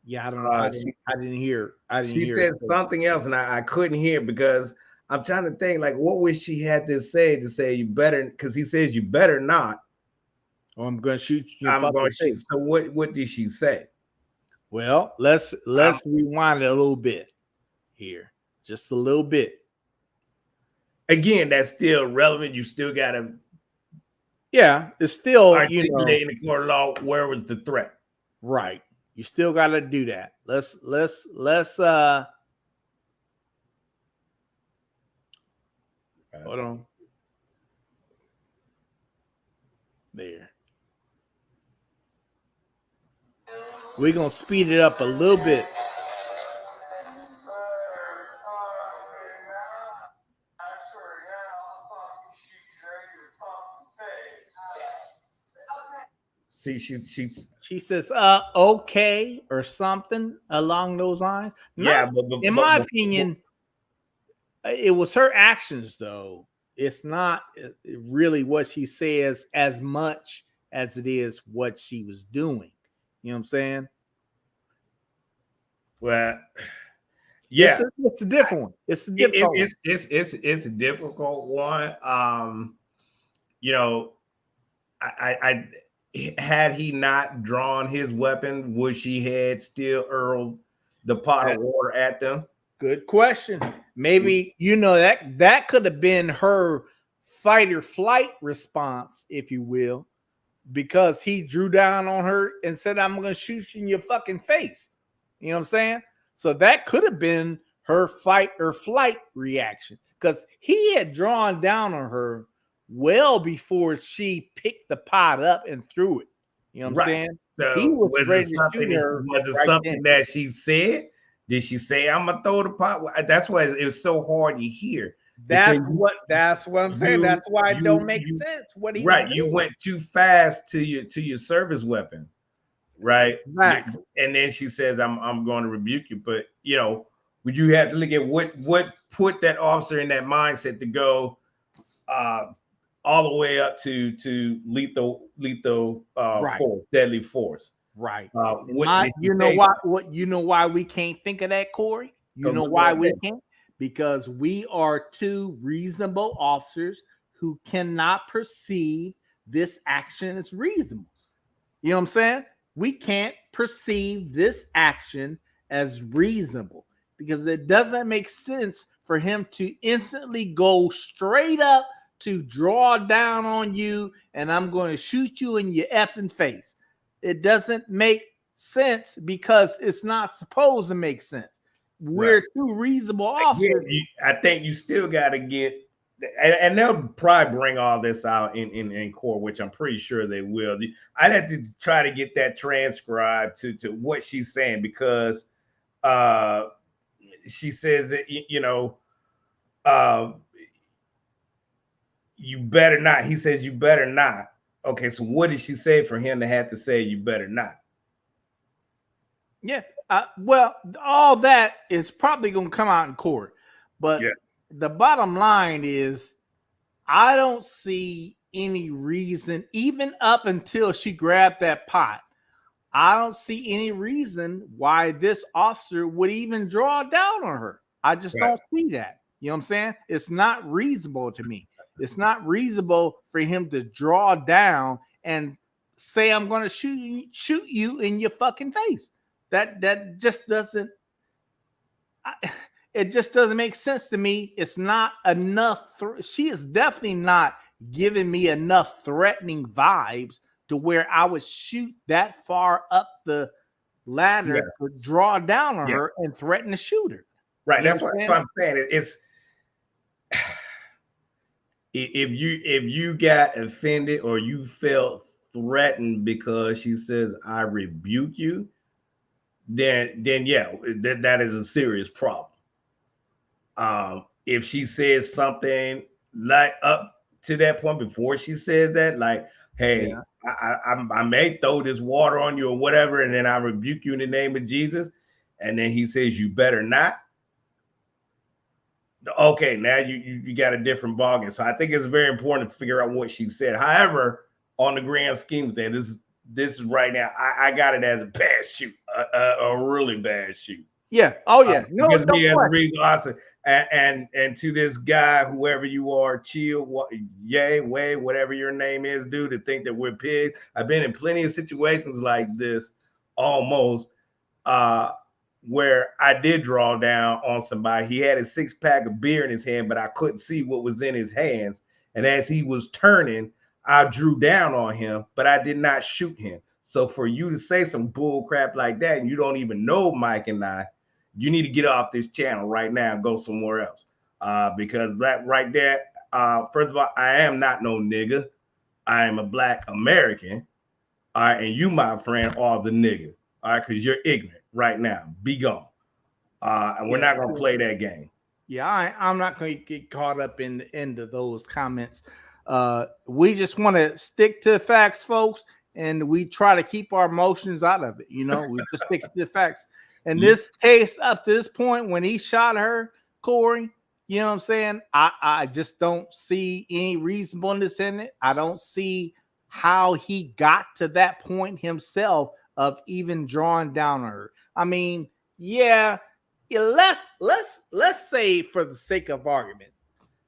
Yeah, I don't know. I didn't hear. She said something else, and I couldn't hear, because I'm trying to think, like, what would she had to say you better, because he says you better not. Or I'm going to shoot you. I'm going to shoot. So what did she say? Well, let's rewind it a little bit here, just a little bit. Again, that's still relevant. You still got to. Yeah, it's still articulate in the court of law. Where was the threat? Right. You still got to do that. Let's hold on. There. We're going to speed it up a little bit. See, she says, okay, or something along those lines. Yeah, but in my opinion, it was her actions, though. It's not really what she says as much as it is what she was doing. You know what I'm saying? Well, yeah, it's a different one. It's a difficult one. It's a difficult one. You know, I had he not drawn his weapon, would she had still hurled the pot of water at them? Good question. Maybe, that could have been her fight or flight response, if you will, because he drew down on her and said, I'm going to shoot you in your fucking face. You know what I'm saying? So that could have been her fight or flight reaction, because he had drawn down on her well before she picked the pot up and threw it. You know what I'm saying? So he was ready to shoot her. Was it something that she said? Did she say, I'm gonna throw the pot? That's why it was so hard to hear. That's what I'm saying. That's why it don't make sense. What he right. You went too fast to your service weapon. Right. Exactly. And then she says, I'm going to rebuke you. But would you have to look at what put that officer in that mindset to go all the way up to lethal right. force, deadly force. Right. You know why we can't think of that, Corey? You know why we can't? Because we are two reasonable officers who cannot perceive this action as reasonable. You know what I'm saying? We can't perceive this action as reasonable because it doesn't make sense for him to instantly go straight up to draw down on you and I'm going to shoot you in your effing face. It doesn't make sense because it's not supposed to make sense. We're two reasonable officers. I think you still got to get, and they'll probably bring all this out in court, which I'm pretty sure they will. I'd have to try to get that transcribed to what she's saying, because she says that, you better not. He says, you better not. Okay, so what did she say for him to have to say, you better not? Yeah. Well, all that is probably going to come out in court. But the bottom line is, I don't see any reason, even up until she grabbed that pot, I don't see any reason why this officer would even draw down on her. I just don't see that. You know what I'm saying? It's not reasonable to me. It's not reasonable for him to draw down and say, I'm going to shoot you in your fucking face. That just doesn't, it just doesn't make sense to me. It's not enough. She is definitely not giving me enough threatening vibes to where I would shoot that far up the ladder to draw down on her and threaten to shoot her. Right. That's what I'm saying. It's if you got offended or you felt threatened because she says, I rebuke you, then yeah, that is a serious problem. If she says something like up to that point before she says that, like, hey, I may throw this water on you or whatever, and then I rebuke you in the name of Jesus, and then he says you better not. Okay, now you got a different ballgame. So I think it's very important to figure out what she said. However, on the grand scheme of things, this is right now. I got it as a bad shoot, a really bad shoot. Yeah. Oh yeah. No, because no me as a question. reason, awesome. And to this guy, whoever you are, chill, yay, way, whatever your name is, dude, to think that we're pigs. I've been in plenty of situations like this, almost, where I did draw down on somebody. He had a 6-pack of beer in his hand, but I couldn't see what was in his hands. And as he was turning, I drew down on him, but I did not shoot him. So for you to say some bull crap like that, and you don't even know Mike and I, you need to get off this channel right now and go somewhere else. Because that right there, first of all, I am not no nigga. I am a Black American. All right, and you, my friend, are the nigga. All right, because you're ignorant right now. Be gone. And we're not gonna play that game. Yeah, I'm not going to get caught up in the end of those comments. We just want to stick to the facts, folks, and we try to keep our emotions out of it. You know, we just stick to the facts. In this case, up to this point, when he shot her, Corey, you know what I'm saying? I just don't see any reasonableness in it. I don't see how he got to that point himself of even drawing down on her. I mean, yeah, let's say, for the sake of argument,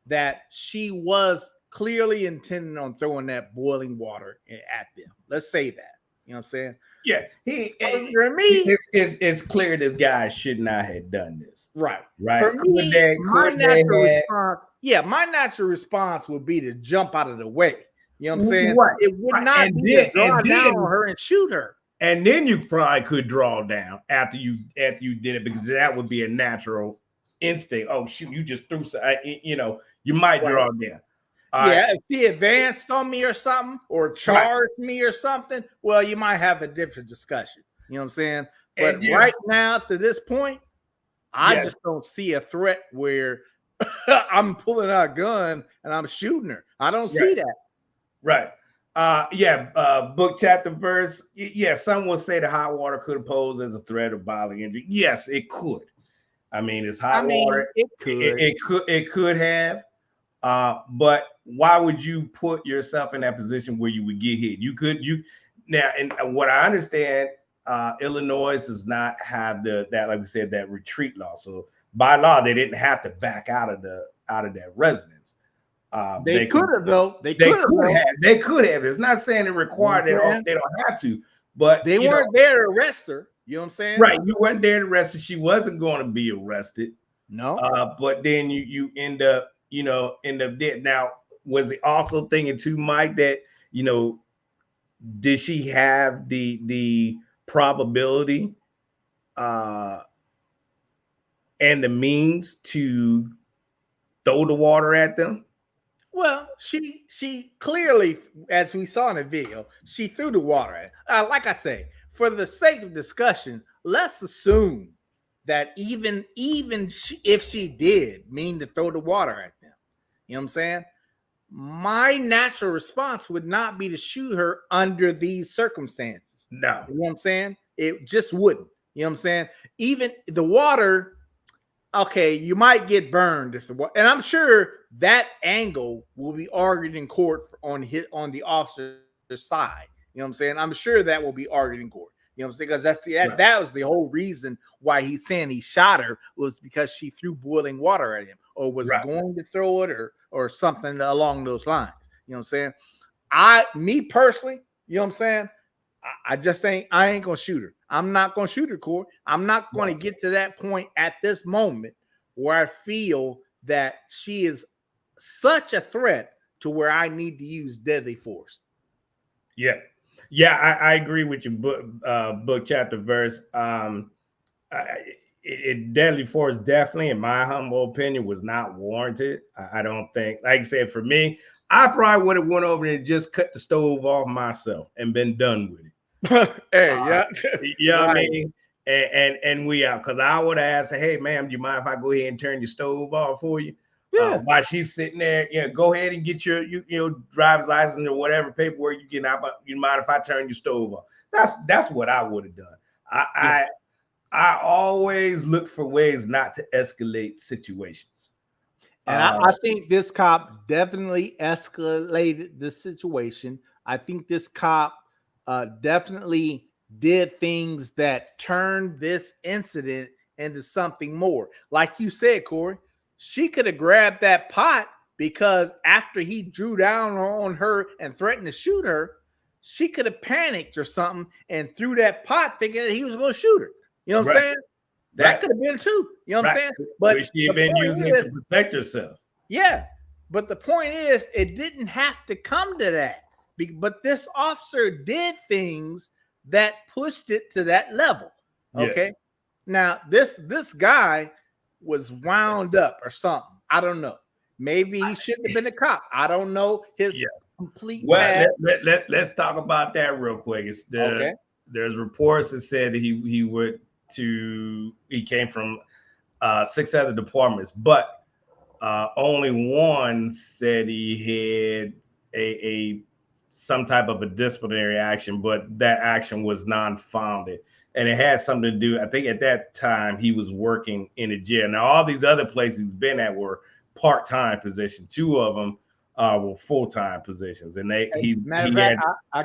that she was clearly intending on throwing that boiling water at them. Let's say that. You know what I'm saying? Yeah, it's clear this guy should not have done this. Right. Right. For me, my natural response would be to jump out of the way. You know what I'm saying? Right. It would not be to draw down on her and shoot her. And then you probably could draw down after you did it, because that would be a natural instinct. Oh shoot, you just threw some, you might draw down. If he advanced on me or something, or charged me or something, well, you might have a different discussion. You know what I'm saying? But right now, to this point, I just don't see a threat where I'm pulling out a gun and I'm shooting her. I don't see that. Right. Book, chapter, verse. Yeah, some will say the hot water could pose as a threat of bodily injury. Yes, it could. I mean, it's hot water. It could have. But why would you put yourself in that position where you would get hit? Now, and what I understand, Illinois does not have that, like we said, that retreat law. So by law, they didn't have to back out of that residence. They could have, though. They could have. It's not saying it required they don't have to, but they weren't there to arrest her. You know what I'm saying? Right. You weren't there to arrest her. She wasn't going to be arrested. No. But then you end up dead. Now, was he also thinking too, Mike, that, did she have the probability and the means to throw the water at them? Well, she clearly, as we saw in the video, she threw the water at it. Like I say, for the sake of discussion, let's assume that even if she did mean to throw the water at them, you know what I'm saying? My natural response would not be to shoot her under these circumstances. No. You know what I'm saying? It just wouldn't. You know what I'm saying? Even the water, okay, you might get burned. And I'm sure that angle will be argued in court on the officer's side. You know what I'm saying? I'm sure that will be argued in court. You know what I'm saying? Because that was the whole reason why he's saying he shot her, was because she threw boiling water at him, or was going to throw it, or something along those lines. You know what I'm saying? Me personally, you know what I'm saying? I ain't gonna shoot her. I'm not gonna shoot her, Corey. I'm not going to get to that point at this moment where I feel that she is such a threat to where I need to use deadly force. Yeah, I agree with you. Book, chapter, verse. Deadly force definitely, in my humble opinion, was not warranted. I don't think, like I said, for me, I probably would have went over and just cut the stove off myself and been done with it. Hey, I mean, and we out, because I would ask, hey ma'am, do you mind if I go ahead and turn your stove off for you? Yeah. While she's sitting there, go ahead and get your driver's license or whatever paperwork you get out. But you mind if I turn your stove off? That's what I would have done. I always look for ways not to escalate situations. And I think this cop definitely escalated the situation. I think this cop definitely did things that turned this incident into something more. Like you said, Corey, she could have grabbed that pot, because after he drew down on her and threatened to shoot her, she could have panicked or something and threw that pot thinking that he was going to shoot her. You know what I'm saying? That could have been too. You know what I'm saying? But she had been using it to protect herself. Yeah. But the point is, it didn't have to come to that. But this officer did things that pushed it to that level. Okay. Yeah. Now, this guy was wound up or something. I don't know. Maybe he shouldn't have been a cop. I don't know his complete. Well, let's talk about that real quick. There's reports that said that he came from 6 other departments, but only one said he had some type of a disciplinary action, but that action was non-founded. And it had something to do, I think at that time he was working in a jail. Now, all these other places he's been at were part-time positions. 2 of them were full-time positions. And I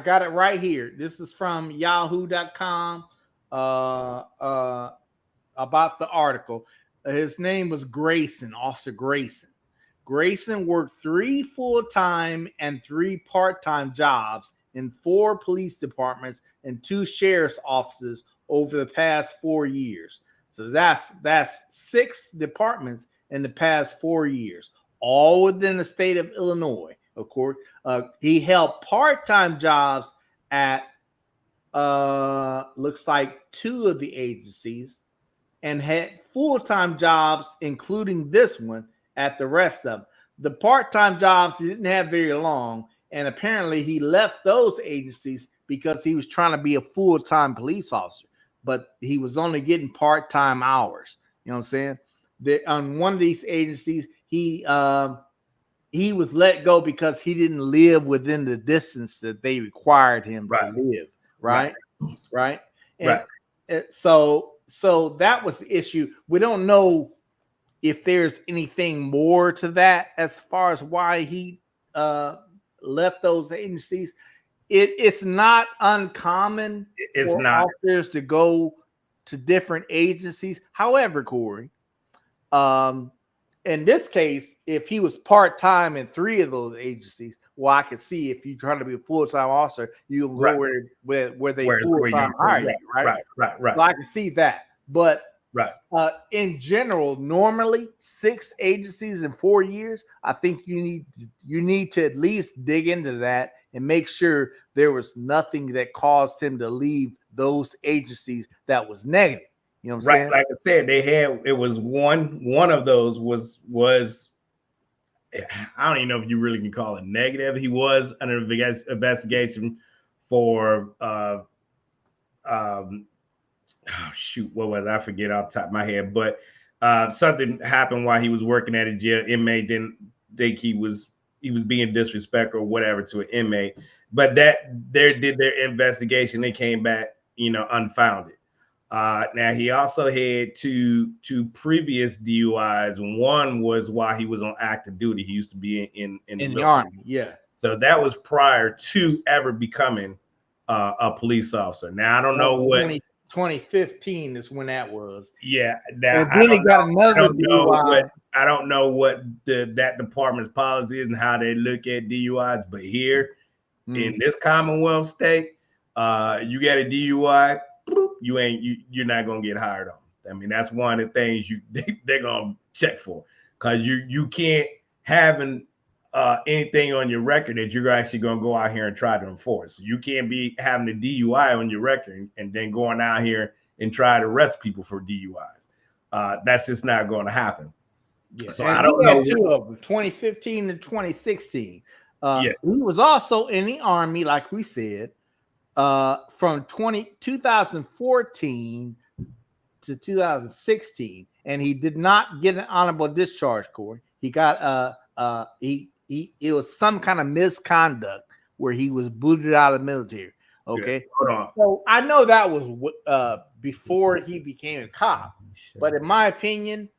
got it right here. This is from yahoo.com about the article. His name was Grayson, Officer Grayson. Grayson worked 3 full-time and 3 part-time jobs in 4 police departments and 2 sheriff's offices over the past 4 years. So that's 6 departments in the past 4 years, all within the state of Illinois. Of course, he held part-time jobs at looks like 2 of the agencies, and had full-time jobs, including this one, at the rest of them. The part-time jobs he didn't have very long, and apparently he left those agencies because he was trying to be a full-time police officer, but he was only getting part-time hours. You know what I'm saying? On one of these agencies, he was let go because he didn't live within the distance that they required him to live. Right. And so that was the issue. We don't know if there's anything more to that as far as why he left those agencies. It's not uncommon for officers to go to different agencies. However, Corey, in this case, if he was part-time in 3 of those agencies, well, I could see if you're trying to be a full-time officer, you can go where they full-time hire you, right? So I can see that. But in general, normally 6 agencies in 4 years, I think you need to at least dig into that and make sure there was nothing that caused him to leave those agencies that was negative. You know what I'm saying? Like I said, it was one of those was I don't even know if you really can call it negative. He was under investigation for what was it? I forget off the top of my head, but something happened while he was working at a jail. Inmate didn't think he was being disrespectful or whatever to an inmate, but that did their investigation. They came back, unfounded. Now he also had two previous DUIs. One was while he was on active duty. He used to be in the Army. Yeah. So that was prior to ever becoming a police officer. Now I don't know what 2015 is when that was. Yeah. Now and then he got another DUI. I don't know what that department's policy is and how they look at DUIs, but here in this Commonwealth state, you got a DUI. You're not gonna get hired on. I mean, that's one of the things they're gonna check for, because you can't have anything on your record that you're actually gonna go out here and try to enforce. So you can't be having a DUI on your record and then going out here and try to arrest people for DUIs. That's just not going to happen. Yeah. So and I don't know. 2 of them, 2015 to 2016. He was also in the Army, like we said. From 2014 to 2016, and he did not get an honorable discharge, Corey. He got it was some kind of misconduct where he was booted out of the military. Okay, hold on. so I know that was before he became a cop, but in my opinion,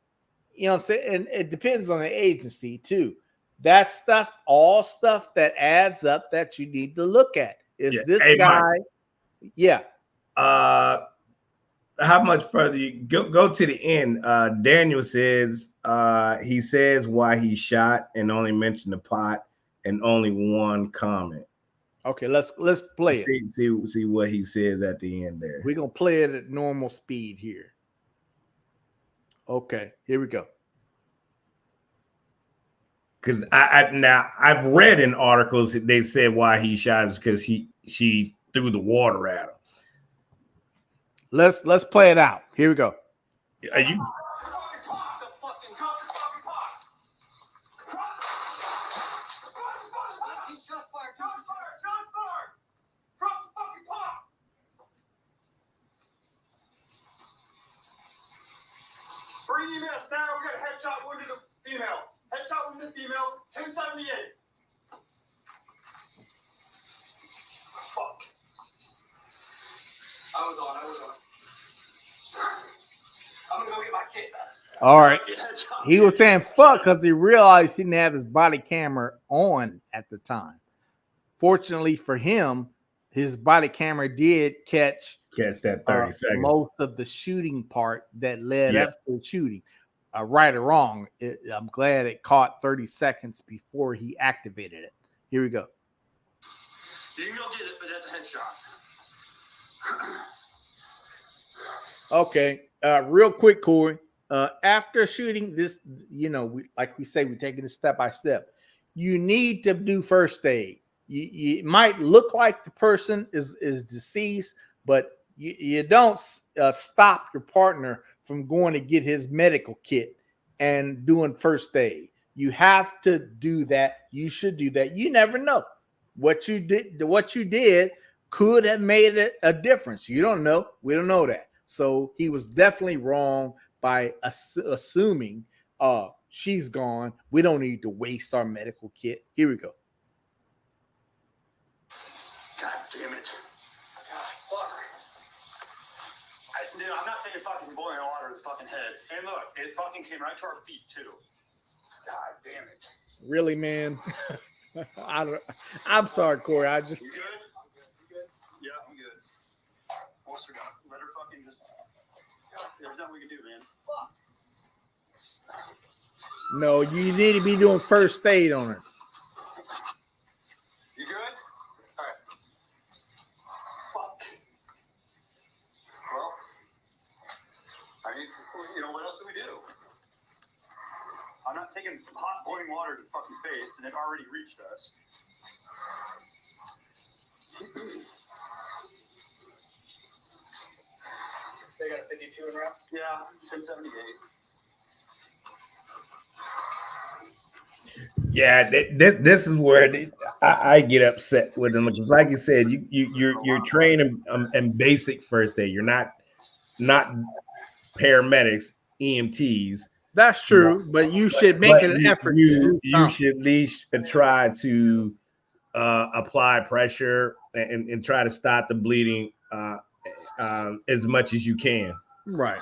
you know what I'm saying, and it depends on the agency too. That's stuff, all stuff that adds up that you need to look at. Is this guy? Mike, yeah. How much further you go to the end? Daniel says he says why he shot and only mentioned the pot and only one comment. Okay, let's play it. See what he says at the end there. We're gonna play it at normal speed here. Okay, here we go. Because I've read in articles that they said why he shot is because she threw the water at him. Let's play it out. Here we go. Are you? Bring EMS now. We got a headshot wound to the female. Headshot wound to the female. 1078. Fuck. I was on. I'm gonna go get my kid. All right. He was saying fuck because he realized he didn't have his body camera on at the time. Fortunately for him, his body camera did catch that 30 seconds. Most of the shooting part that led up to the shooting. Right or wrong, I'm glad it caught 30 seconds before he activated it. Here we go. You can go get it, but that's a headshot. Okay. Real quick, Corey. After shooting this, like we say, we're taking it step by step. You need to do first aid. You might look like the person is deceased, but you don't stop your partner from going to get his medical kit and doing first aid. You have to do that. You should do that. You never know what you did. What you did could have made a difference. You don't know. We don't know that. So he was definitely wrong by assuming she's gone. We don't need to waste our medical kit. Here we go. God damn it. God, fuck. Dude, I'm not taking fucking boiling water to the fucking head. And look, it fucking came right to our feet, too. God damn it. Really, man? I'm sorry, Corey. You good? You good? Yeah, I'm good. What's her got? Let her fucking just... There's nothing we can do, man. Fuck. No, you need to be doing first aid on her. You good? All right. Fuck. Well, I mean, what else do we do? I'm not taking hot boiling water to the fucking face, and it already reached us. They got a 52 in route? Yeah, 1078. Yeah, this is where I get upset with them because, like you said, you're trained in basic first aid. You're not paramedics, EMTs. That's true, but you should make an effort. You should at least try to apply pressure and try to stop the bleeding as much as you can. Right.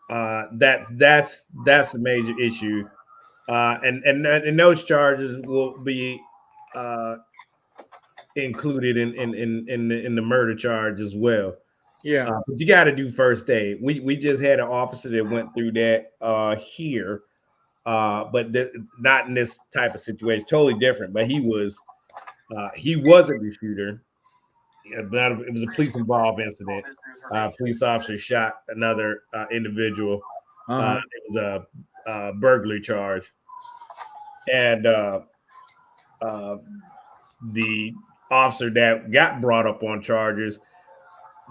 That's a major issue. And those charges will be included in the murder charge as well. Yeah, but you got to do first aid. We just had an officer that went through that here, but not in this type of situation. Totally different. But he wasn't the shooter. It was a police involved incident. Police officer shot another individual. It was a burglary charge, and the officer that got brought up on charges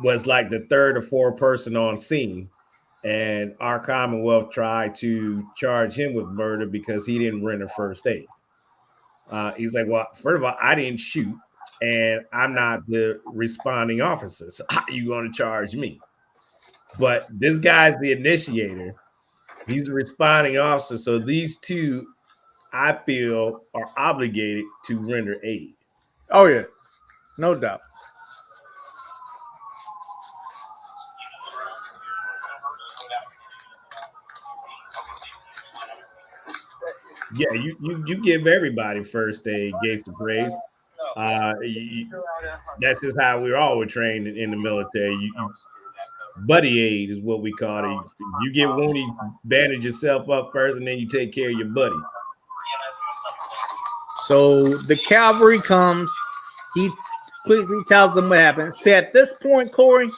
was like the third or fourth person on scene, and our Commonwealth tried to charge him with murder because he didn't render first aid. He's like, well, first of all, I didn't shoot, and I'm not the responding officer, so how are you going to charge me? But this guy's the initiator. He's a responding officer. So these two, I feel, are obligated to render aid. Oh yeah, no doubt. Yeah, you give everybody first aid, Gates of Praise. That's just how we all were trained in the military. Buddy aid is what we call it. You get wounded, you bandage yourself up first, and then you take care of your buddy. So the cavalry comes. He quickly tells them what happened. See, at this point, Corey,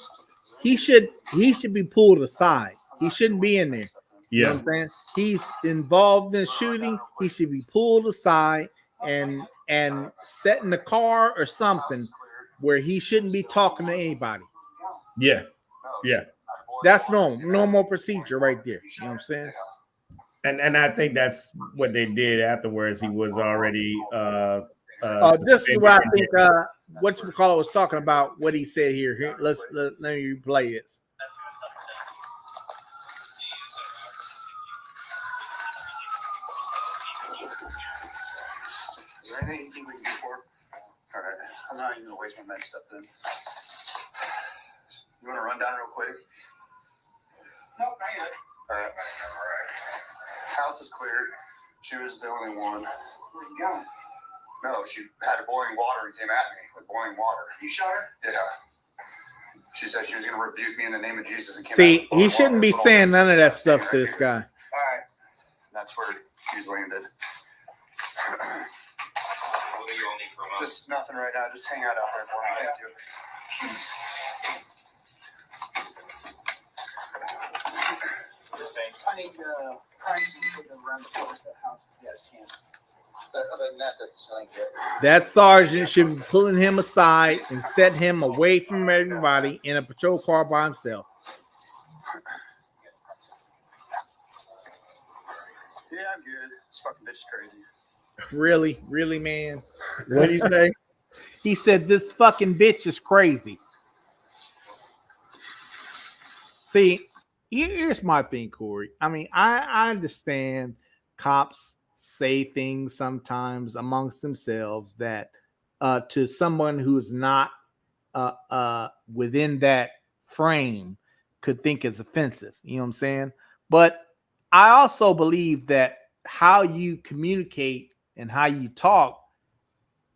he should be pulled aside. He shouldn't be in there. You know what I'm saying? He's involved in shooting. He should be pulled aside and set in the car or something where he shouldn't be talking to anybody. Yeah. That's normal procedure right there. You know what I'm saying? And I think that's what they did afterwards. He was already this is what I think what you call was talking about, what he said here. Here, let me replay it. Is there anything you think we can do for? All right, I'm not even gonna waste my med stuff then. You want to run down real quick? Nope, not yet. All right. House is cleared. She was the only one. Where's he going? No, she had boiling water and came at me with boiling water. You shot her? Yeah. She said she was going to rebuke me in the name of Jesus. And came See, he shouldn't be saying none of that stuff to this guy. All right. That's where she's landed. What do you all need from us? Just nothing right now. Just hang out there for me. Thank you. I need currency to run towards the house if you guys can. Other than that, that's like it. That sergeant should be pulling him aside and set him away from everybody in a patrol car by himself. Yeah, I'm good. This fucking bitch is crazy. Really, man. What did he say? He said this fucking bitch is crazy. See, here's my thing, Corey. I mean, I understand cops say things sometimes amongst themselves that to someone who's not within that frame could think is offensive. You know what I'm saying? But I also believe that how you communicate and how you talk,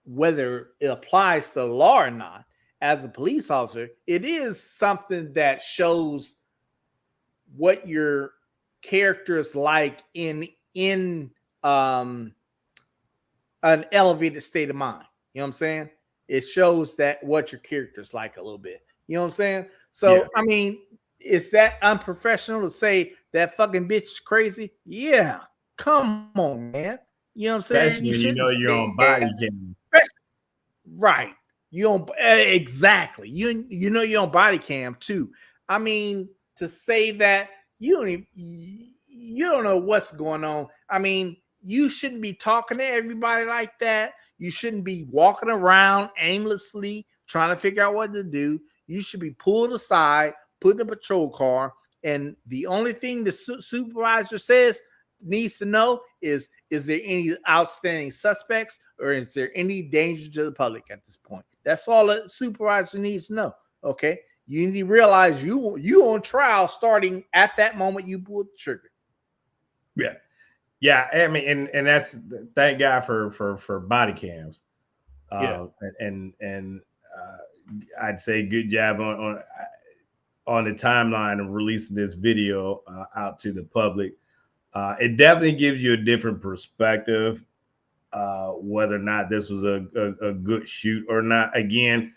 whether it applies to the law or not, as a police officer, it is something that shows what your character is like in an elevated state of mind. You know what I'm saying? It shows that what your character is like a little bit. You know what I'm saying? So, yeah. I mean, is that unprofessional to say that fucking bitch is crazy? Yeah. Come on, man. You know what I'm saying? Especially when you know you're on body cam. Right. You don't exactly. You know you're on body cam too. I mean, to say that you don't know what's going on. I mean, you shouldn't be talking to everybody like that. You shouldn't be walking around aimlessly trying to figure out what to do. You should be pulled aside, put in a patrol car, and the only thing the supervisor says needs to know is there any outstanding suspects or is there any danger to the public at this point? That's all the supervisor needs to know. Okay. You need to realize you on trial starting at that moment you pulled the trigger. Yeah. Yeah. I mean, and that's thank God for body cams. And I'd say good job on the timeline of releasing this video out to the public. It definitely gives you a different perspective, whether or not this was a good shoot or not. Again,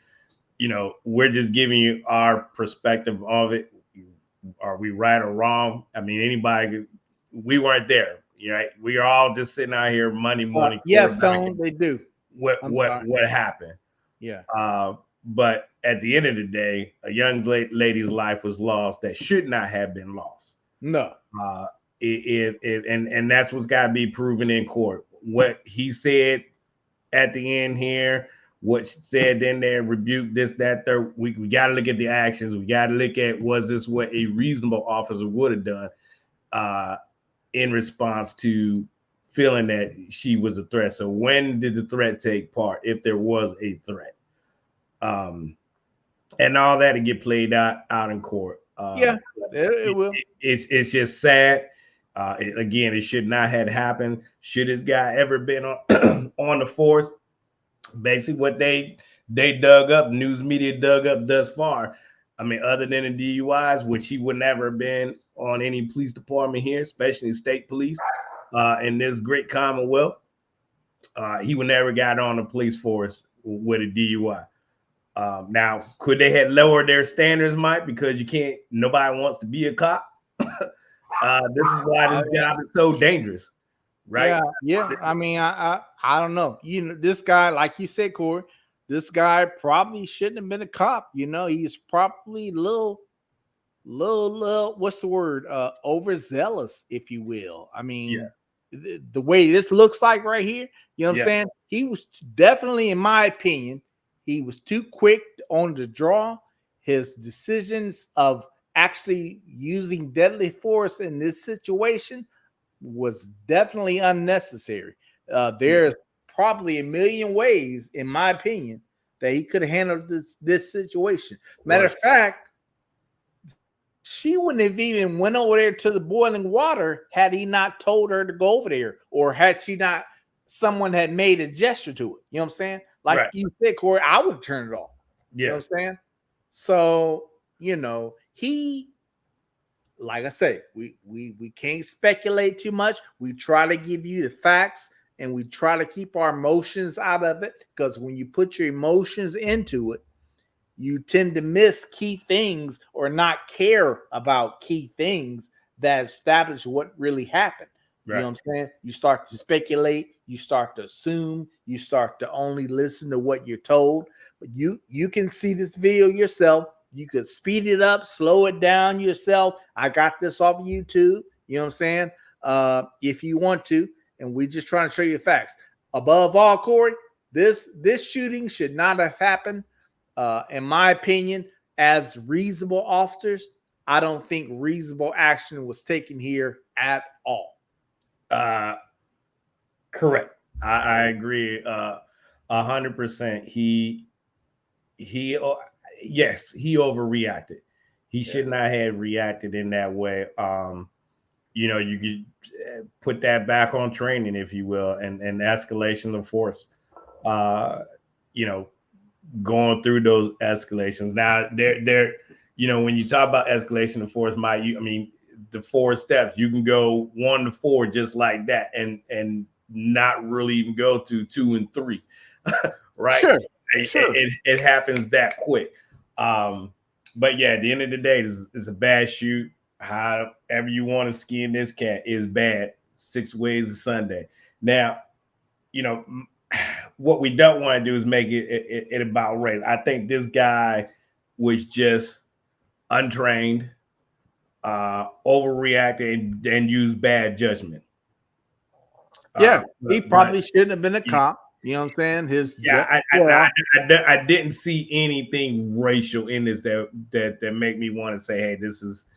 you know, we're just giving you our perspective of it. Are we right or wrong? I mean, we weren't there, right? We are all just sitting out here Monday morning. Yes, Tone, they do. What happened? Yeah. But at the end of the day, a young lady's life was lost that should not have been lost. No. And that's what's got to be proven in court. What he said at the end here what's said in there, rebuke this, that, third. We got to look at the actions. We got to look at, was this what a reasonable officer would have done in response to feeling that she was a threat. So when did the threat take part, if there was a threat? And all that to get played out in court. It will. It's just sad. Again, it should not have happened. Should this guy ever been on on the force? Basically, what they dug up, news media dug up thus far. I mean, other than the DUIs, which he would never have been on any police department here, especially state police in this great Commonwealth. He would never got on the police force with a DUI. Now, could they have lowered their standards, Mike? Because nobody wants to be a cop. This is why this job is so dangerous, right? Yeah. I mean, I don't know. This guy, like you said, Corey, this guy probably shouldn't have been a cop. He's probably little, what's the word? Overzealous, if you will. I mean, the way this looks like right here, you know what I'm saying? He was definitely, in my opinion, he was too quick on the draw. His decisions of actually using deadly force in this situation was definitely unnecessary. There's probably a million ways, in my opinion, that he could have handled this situation. Matter of fact, she wouldn't have even went over there to the boiling water had he not told her to go over there, or had someone had made a gesture to it. You know what I'm saying? Like you said, Corey, I would turn it off. You know what I'm saying? So, he, like I say, we can't speculate too much. We try to give you the facts, and we try to keep our emotions out of it, because when you put your emotions into it, you tend to miss key things or not care about key things that establish what really happened. You know what I'm saying? You start to speculate, you start to assume, you start to only listen to what you're told. But you can see this video yourself. You could speed it up, slow it down yourself. I got this off of YouTube. You know what I'm saying? If you want to, and we're just trying to show you the facts. Above all, Corey, this shooting should not have happened. In my opinion, as reasonable officers, I don't think reasonable action was taken here at all. Correct. I agree 100%. Yes, he overreacted. He should not have reacted in that way. You could put that back on training, if you will, and escalation of force. Going through those escalations. Now, they're when you talk about escalation of force, the 4 steps, you can go 1 to 4 just like that, and not really even go to 2 and 3, right? Sure. It happens that quick. But yeah, at the end of the day, it's a bad shoot. However you want to skin this cat is bad. 6 ways of Sunday. Now, what we don't want to do is make it about race. I think this guy was just untrained, overreacted, and used bad judgment. He probably shouldn't have been a cop. You know what I'm saying? I didn't see anything racial in this that make me want to say, hey, this is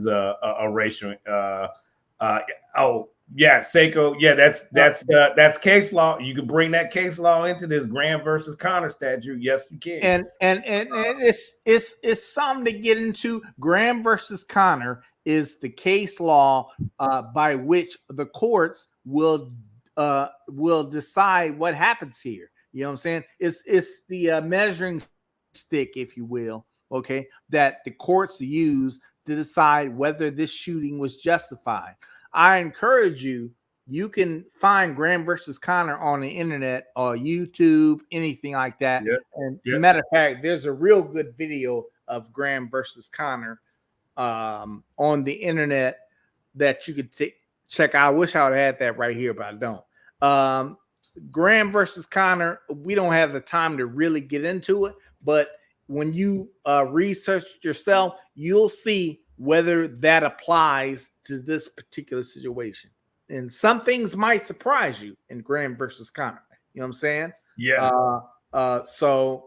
a racial. Seiko. Yeah, that's case law. You can bring that case law into this Graham versus Connor statute. Yes, you can. And it's something to get into. Graham versus Connor is the case law by which the courts will decide what happens here. You know what I'm saying? It's the measuring stick, if you will, okay, that the courts use to decide whether this shooting was justified. I encourage you can find Graham versus Connor on the internet or YouTube, anything like that. Matter of fact, there's a real good video of Graham versus Connor on the internet that you could check out. I wish I would have had that right here, but I don't. Graham versus Connor, we don't have the time to really get into it, but when you research it yourself, you'll see whether that applies to this particular situation. And some things might surprise you in Graham versus Connor. You know what I'm saying? So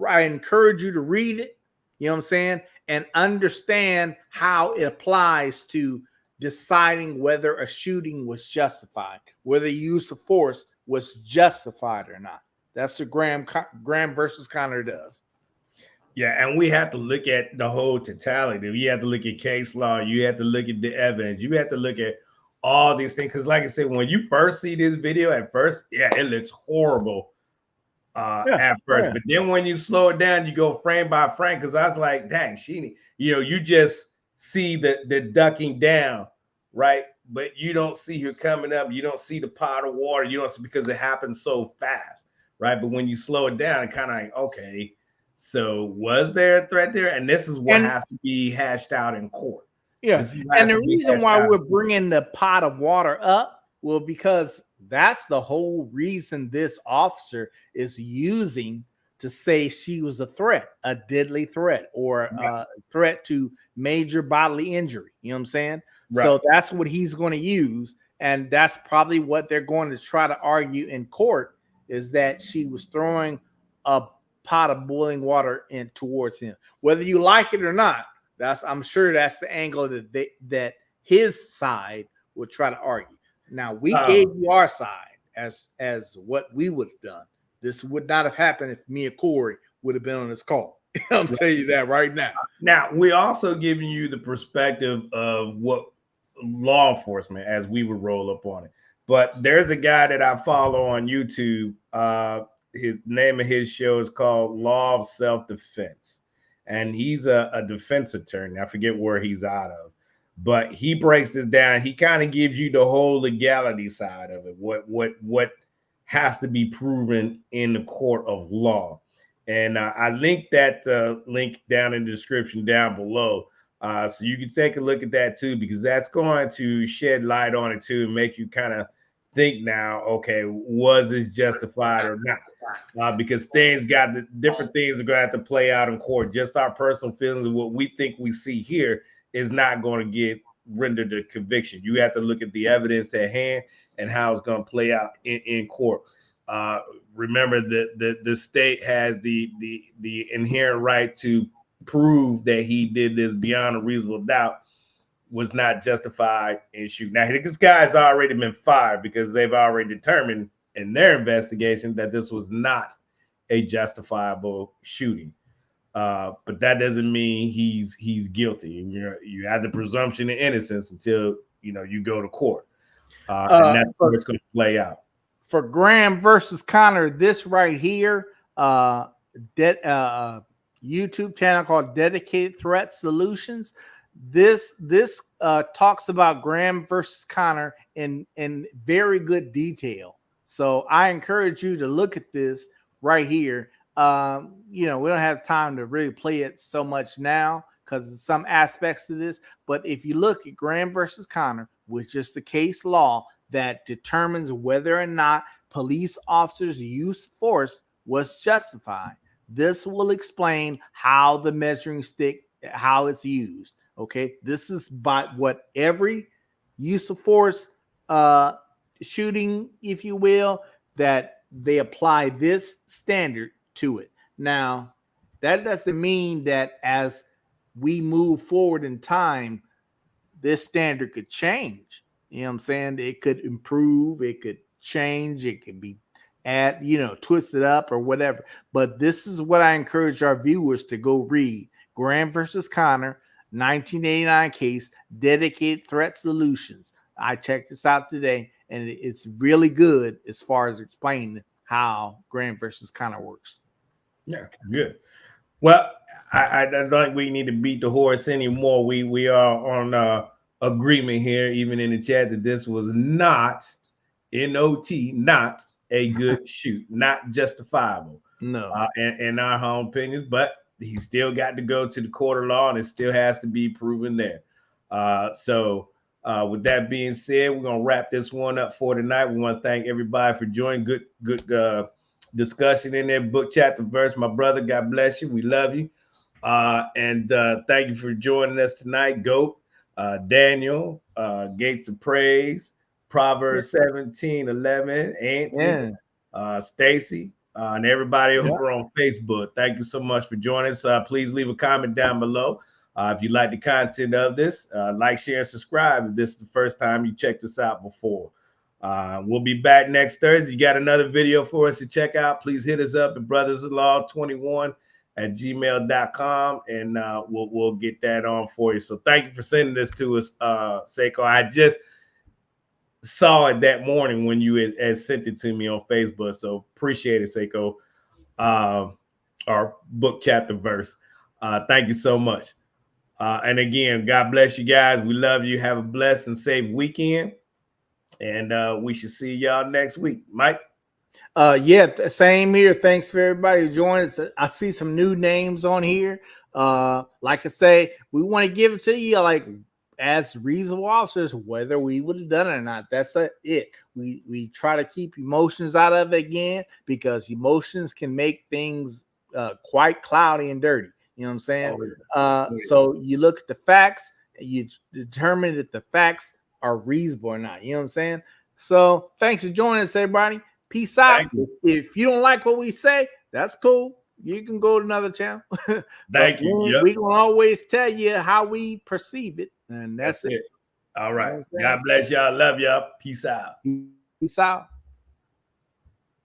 I encourage you to read it, you know what I'm saying, and understand how it applies to deciding whether a shooting was justified, whether use of force was justified or not. That's what Graham versus Connor does. Yeah, and we have to look at the whole totality. You have to look at case law. You have to look at the evidence. You have to look at all these things. Because, like I said, when you first see this video at first, yeah, it looks horrible at first. Yeah. But then when you slow it down, you go frame by frame. Because I was like, dang, you just see the ducking down, right? But you don't see her coming up. You don't see the pot of water. You don't see, because it happens so fast, right? But when you slow it down, it kind of like, okay, so was there a threat there? And this is what has to be hashed out in court. Yeah. And the reason why we're bringing the pot of water up, well, because that's the whole reason this officer is using to say she was a threat, a deadly threat, or a threat to major bodily injury. You know what I'm saying? Right. So that's what he's going to use. And that's probably what they're going to try to argue in court, is that she was throwing a pot of boiling water in towards him. Whether you like it or not, I'm sure that's the angle that his side would try to argue. Now, we gave you our side as what we would have done. This would not have happened if me and Corey would have been on this call. I'm telling you that right now. Now, we're also giving you the perspective of what law enforcement, as we would roll up on it. But there's a guy that I follow on YouTube. His name of his show is called Law of Self-Defense. And he's a defense attorney. I forget where he's out of. But he breaks this down. He kind of gives you the whole legality side of it. What has to be proven in the court of law. And I linked that link down in the description down below. So you can take a look at that too, because that's going to shed light on it too and make you kind of think now, okay, was this justified or not? Because different things are going to have to play out in court. Just our personal feelings of what we think we see here is not going to get rendered a conviction. You have to look at the evidence at hand and how it's going to play out in court. Remember that the state has the inherent right to prove that he did this beyond a reasonable doubt, was not justified in shooting. Now, this guy's already been fired because they've already determined in their investigation that this was not a justifiable shooting. But that doesn't mean he's guilty. And you have the presumption of innocence until you go to court. And that's where it's going to play out. For Graham versus Connor, this right here, YouTube channel called Dedicated Threat Solutions. This talks about Graham versus Connor in very good detail. So I encourage you to look at this right here. We don't have time to really play it so much now because of some aspects to this. But if you look at Graham versus Connor, which is the case law that determines whether or not police officers' use of force was justified, this will explain how the measuring stick, how it's used. Okay, this is by what every use of force shooting, if you will, that they apply this standard to it. Now, that doesn't mean that as we move forward in time, this standard could change. You know what I'm saying? It could improve, it could change, it could be twisted up or whatever. But this is what I encourage our viewers to go read. Graham versus Connor, 1989 case, Dedicated Threat Solutions. I checked this out today, and it's really good as far as explaining how Graham versus Connor works. Yeah, good. Well, I don't think we need to beat the horse anymore. We are on agreement here, even in the chat, that this was not not a good shoot, not justifiable. No, in our home opinions, but he still got to go to the court of law, and it still has to be proven there. So with that being said, we're gonna wrap this one up for tonight. We want to thank everybody for joining. Good discussion in there, book chapter verse. My brother, God bless you. We love you. And thank you for joining us tonight, Goat, Daniel, Gates of Praise, Proverbs 17:11, Anthony, Stacy, and everybody over on Facebook. Thank you so much for joining us. Please leave a comment down below. If you like the content of this, like, share, and subscribe if this is the first time you checked us out before. We'll be back next Thursday. You got another video for us to check out. Please hit us up at brothers-in-law21@gmail.com, and we'll get that on for you. So thank you for sending this to us, Seiko. I just saw it that morning when you had sent it to me on Facebook. So appreciate it, Seiko. Our book chapter verse. Thank you so much. And again, God bless you guys. We love you. Have a blessed and safe weekend. And we should see y'all next week. Mike? Yeah, same here. Thanks for everybody who joined us. I see some new names on here. Like I say, we want to give it to you like as reasonable officers, whether we would have done it or not. That's it. We try to keep emotions out of it again, because emotions can make things quite cloudy and dirty. You know what I'm saying? So you look at the facts and you determine that the facts are reasonable or not. You know what I'm saying? So thanks for joining us, everybody. Peace out. If you don't like what we say, that's cool. You can go to another channel. Thank you. We can always tell you how we perceive it. And that's it. All right. God bless y'all. Love y'all. Peace out. Peace out.